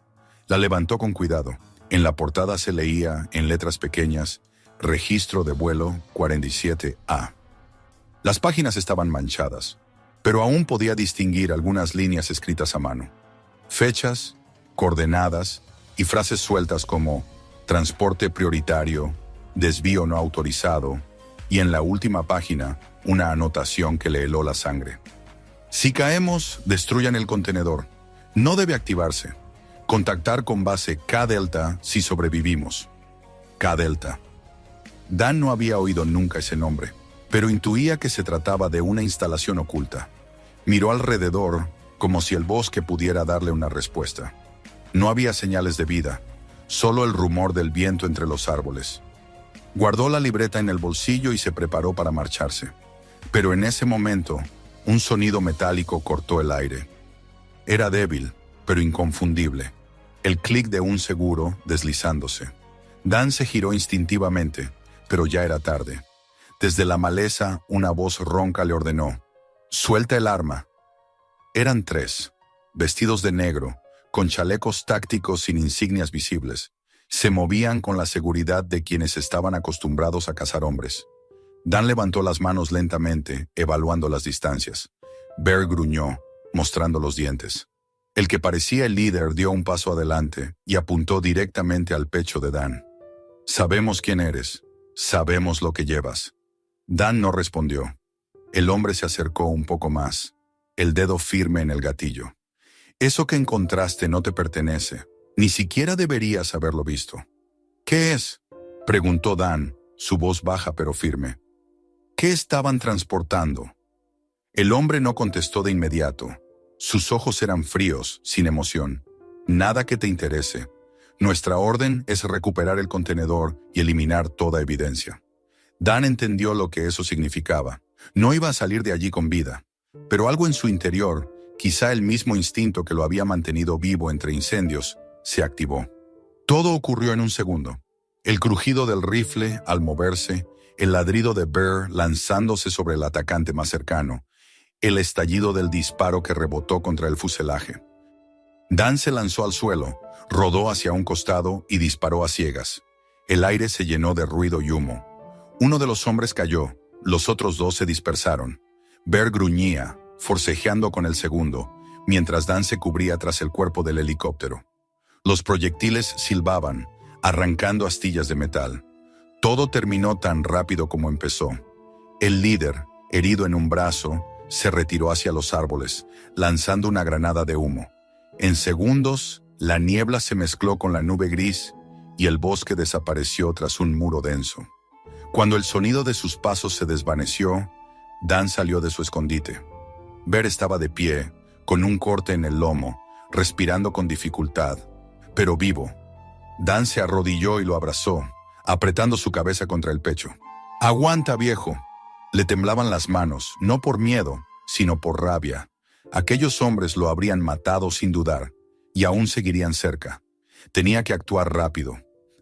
La levantó con cuidado. En la portada se leía, en letras pequeñas, Registro de vuelo 47A. Las páginas estaban manchadas, pero aún podía distinguir algunas líneas escritas a mano. Fechas, coordenadas y frases sueltas como transporte prioritario, desvío no autorizado, y en la última página, una anotación que le heló la sangre. Si caemos, destruyan el contenedor. No debe activarse. Contactar con base K-Delta si sobrevivimos. K-Delta. Dan no había oído nunca ese nombre, pero intuía que se trataba de una instalación oculta. Miró alrededor como si el bosque pudiera darle una respuesta. No había señales de vida, solo el rumor del viento entre los árboles. Guardó la libreta en el bolsillo y se preparó para marcharse. Pero en ese momento, un sonido metálico cortó el aire. Era débil, pero inconfundible. El clic de un seguro deslizándose. Dan se giró instintivamente, pero ya era tarde. Desde la maleza, una voz ronca le ordenó: «Suelta el arma». Eran 3, vestidos de negro, con chalecos tácticos sin insignias visibles. Se movían con la seguridad de quienes estaban acostumbrados a cazar hombres. Dan levantó las manos lentamente, evaluando las distancias. Bear gruñó, mostrando los dientes. El que parecía el líder dio un paso adelante y apuntó directamente al pecho de Dan. «Sabemos quién eres. Sabemos lo que llevas». Dan no respondió. El hombre se acercó un poco más, el dedo firme en el gatillo. «Eso que encontraste no te pertenece. Ni siquiera deberías haberlo visto». «¿Qué es?», preguntó Dan, su voz baja pero firme. «¿Qué estaban transportando?». El hombre no contestó de inmediato. Sus ojos eran fríos, sin emoción. «Nada que te interese. Nuestra orden es recuperar el contenedor y eliminar toda evidencia». Dan entendió lo que eso significaba. No iba a salir de allí con vida, pero algo en su interior, quizá el mismo instinto que lo había mantenido vivo entre incendios, se activó. Todo ocurrió en un segundo. El crujido del rifle al moverse, el ladrido de Bear lanzándose sobre el atacante más cercano, el estallido del disparo que rebotó contra el fuselaje. Dan se lanzó al suelo, rodó hacia un costado y disparó a ciegas. El aire se llenó de ruido y humo. Uno de los hombres cayó, los otros 2 se dispersaron. Bear gruñía, forcejeando con el segundo, mientras Dan se cubría tras el cuerpo del helicóptero. Los proyectiles silbaban, arrancando astillas de metal. Todo terminó tan rápido como empezó. El líder, herido en un brazo, se retiró hacia los árboles, lanzando una granada de humo. En segundos, la niebla se mezcló con la nube gris y el bosque desapareció tras un muro denso. Cuando el sonido de sus pasos se desvaneció, Dan salió de su escondite. Bear estaba de pie, con un corte en el lomo, respirando con dificultad, pero vivo. Dan se arrodilló y lo abrazó, apretando su cabeza contra el pecho. «Aguanta, viejo». Le temblaban las manos, no por miedo, sino por rabia. Aquellos hombres lo habrían matado sin dudar, y aún seguirían cerca. Tenía que actuar rápido.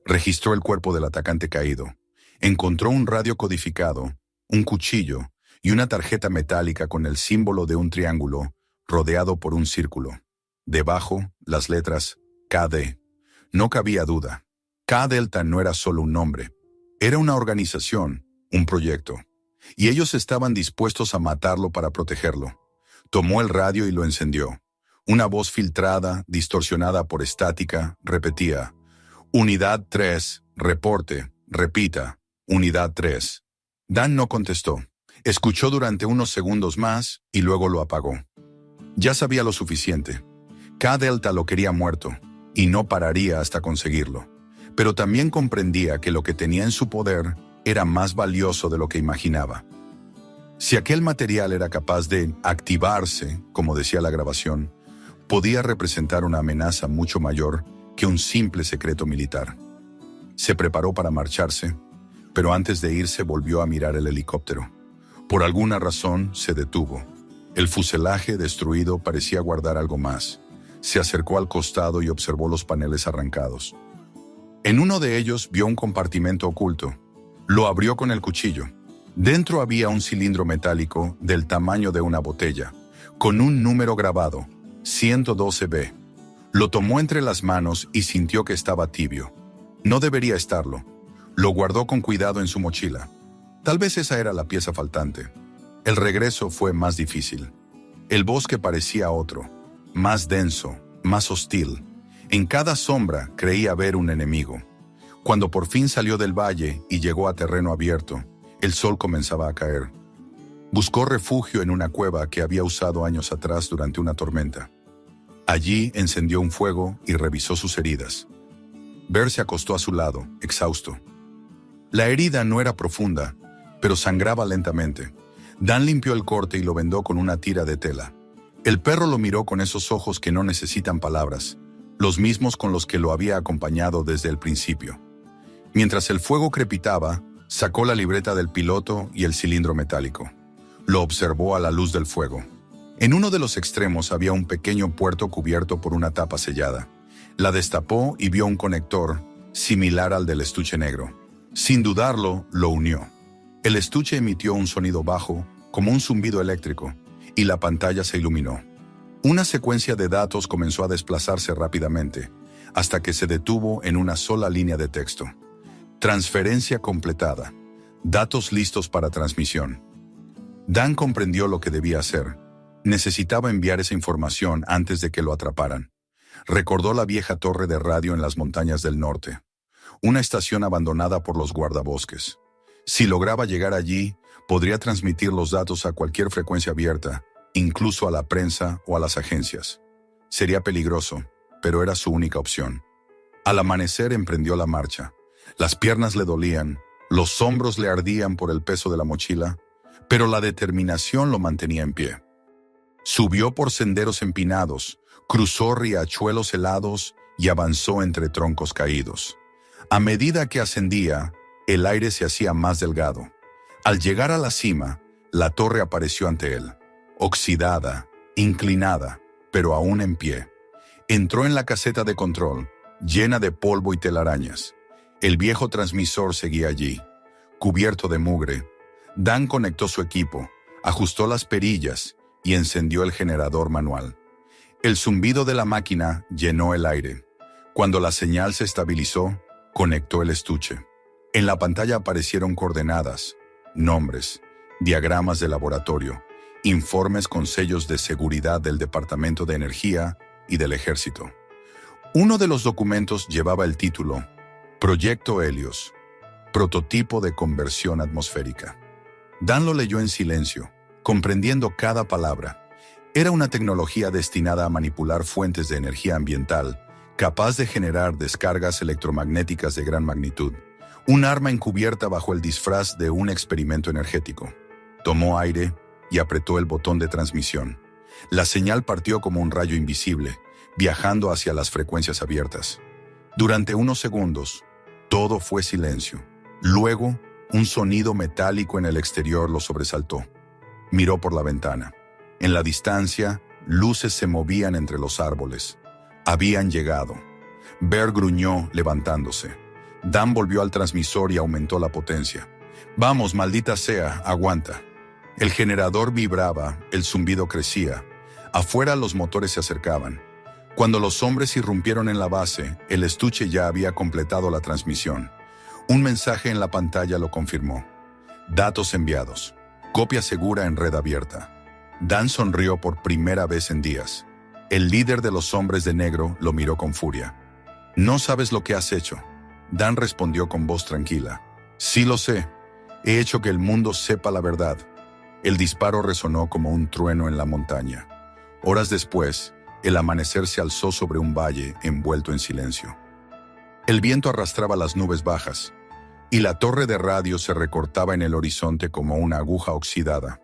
Registró el cuerpo del atacante caído. Encontró un radio codificado, un cuchillo y una tarjeta metálica con el símbolo de un triángulo rodeado por un círculo. Debajo, las letras KD. No cabía duda. K-Delta no era solo un nombre. Era una organización, un proyecto. Y ellos estaban dispuestos a matarlo para protegerlo. Tomó el radio y lo encendió. Una voz filtrada, distorsionada por estática, repetía: Unidad 3, reporte, repita, Unidad 3. Dan no contestó. Escuchó durante unos segundos más y luego lo apagó. Ya sabía lo suficiente. K-Delta lo quería muerto, y no pararía hasta conseguirlo. Pero también comprendía que lo que tenía en su poder era más valioso de lo que imaginaba. Si aquel material era capaz de activarse, como decía la grabación, podía representar una amenaza mucho mayor que un simple secreto militar. Se preparó para marcharse, pero antes de irse volvió a mirar el helicóptero. Por alguna razón se detuvo. El fuselaje destruido parecía guardar algo más. Se acercó al costado y observó los paneles arrancados. En uno de ellos vio un compartimento oculto. Lo abrió con el cuchillo. Dentro había un cilindro metálico del tamaño de una botella, con un número grabado, 112B. Lo tomó entre las manos y sintió que estaba tibio. No debería estarlo. Lo guardó con cuidado en su mochila. Tal vez esa era la pieza faltante. El regreso fue más difícil. El bosque parecía otro, más denso, más hostil. En cada sombra creía ver un enemigo. Cuando por fin salió del valle y llegó a terreno abierto, el sol comenzaba a caer. Buscó refugio en una cueva que había usado años atrás durante una tormenta. Allí encendió un fuego y revisó sus heridas. Bear se acostó a su lado, exhausto. La herida no era profunda, pero sangraba lentamente. Dan limpió el corte y lo vendó con una tira de tela. El perro lo miró con esos ojos que no necesitan palabras, los mismos con los que lo había acompañado desde el principio. Mientras el fuego crepitaba, sacó la libreta del piloto y el cilindro metálico. Lo observó a la luz del fuego. En uno de los extremos había un pequeño puerto cubierto por una tapa sellada. La destapó y vio un conector, similar al del estuche negro. Sin dudarlo, lo unió. El estuche emitió un sonido bajo, como un zumbido eléctrico, y la pantalla se iluminó. Una secuencia de datos comenzó a desplazarse rápidamente, hasta que se detuvo en una sola línea de texto. Transferencia completada. Datos listos para transmisión. Dan comprendió lo que debía hacer. Necesitaba enviar esa información antes de que lo atraparan. Recordó la vieja torre de radio en las montañas del norte, una estación abandonada por los guardabosques. Si lograba llegar allí, podría transmitir los datos a cualquier frecuencia abierta, incluso a la prensa o a las agencias. Sería peligroso, pero era su única opción. Al amanecer emprendió la marcha. Las piernas le dolían, los hombros le ardían por el peso de la mochila, pero la determinación lo mantenía en pie. Subió por senderos empinados, cruzó riachuelos helados y avanzó entre troncos caídos. A medida que ascendía, el aire se hacía más delgado. Al llegar a la cima, la torre apareció ante él, oxidada, inclinada, pero aún en pie. Entró en la caseta de control, llena de polvo y telarañas. El viejo transmisor seguía allí, cubierto de mugre. Dan conectó su equipo, ajustó las perillas y encendió el generador manual. El zumbido de la máquina llenó el aire. Cuando la señal se estabilizó, conectó el estuche. En la pantalla aparecieron coordenadas, nombres, diagramas de laboratorio, informes con sellos de seguridad del Departamento de Energía y del Ejército. Uno de los documentos llevaba el título Proyecto Helios, prototipo de conversión atmosférica. Dan lo leyó en silencio, comprendiendo cada palabra. Era una tecnología destinada a manipular fuentes de energía ambiental, capaz de generar descargas electromagnéticas de gran magnitud. Un arma encubierta bajo el disfraz de un experimento energético. Tomó aire y apretó el botón de transmisión. La señal partió como un rayo invisible, viajando hacia las frecuencias abiertas. Durante unos segundos, todo fue silencio. Luego, un sonido metálico en el exterior lo sobresaltó. Miró por la ventana. En la distancia, luces se movían entre los árboles. Habían llegado. Bear gruñó, levantándose. Dan volvió al transmisor y aumentó la potencia. «Vamos, maldita sea, aguanta». El generador vibraba, el zumbido crecía. Afuera los motores se acercaban. Cuando los hombres irrumpieron en la base, el estuche ya había completado la transmisión. Un mensaje en la pantalla lo confirmó. Datos enviados. Copia segura en red abierta. Dan sonrió por primera vez en días. El líder de los hombres de negro lo miró con furia. «No sabes lo que has hecho». Dan respondió con voz tranquila. «Sí lo sé. He hecho que el mundo sepa la verdad». El disparo resonó como un trueno en la montaña. Horas después, el amanecer se alzó sobre un valle envuelto en silencio. El viento arrastraba las nubes bajas, y la torre de radio se recortaba en el horizonte como una aguja oxidada.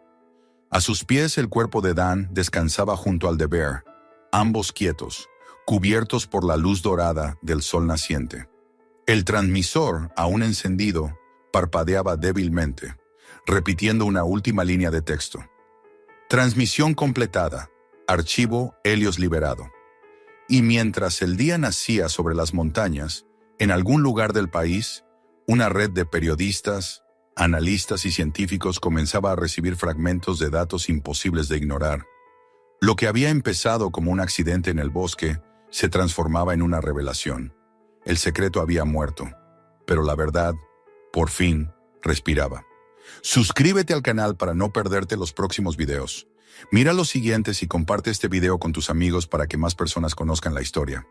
A sus pies el cuerpo de Dan descansaba junto al de Bear, ambos quietos, cubiertos por la luz dorada del sol naciente. El transmisor, aún encendido, parpadeaba débilmente, repitiendo una última línea de texto. Transmisión completada. Archivo Helios liberado. Y mientras el día nacía sobre las montañas, en algún lugar del país, una red de periodistas, analistas y científicos comenzaba a recibir fragmentos de datos imposibles de ignorar. Lo que había empezado como un accidente en el bosque se transformaba en una revelación. El secreto había muerto, pero la verdad, por fin, respiraba. Suscríbete al canal para no perderte los próximos videos. Mira los siguientes y comparte este video con tus amigos para que más personas conozcan la historia.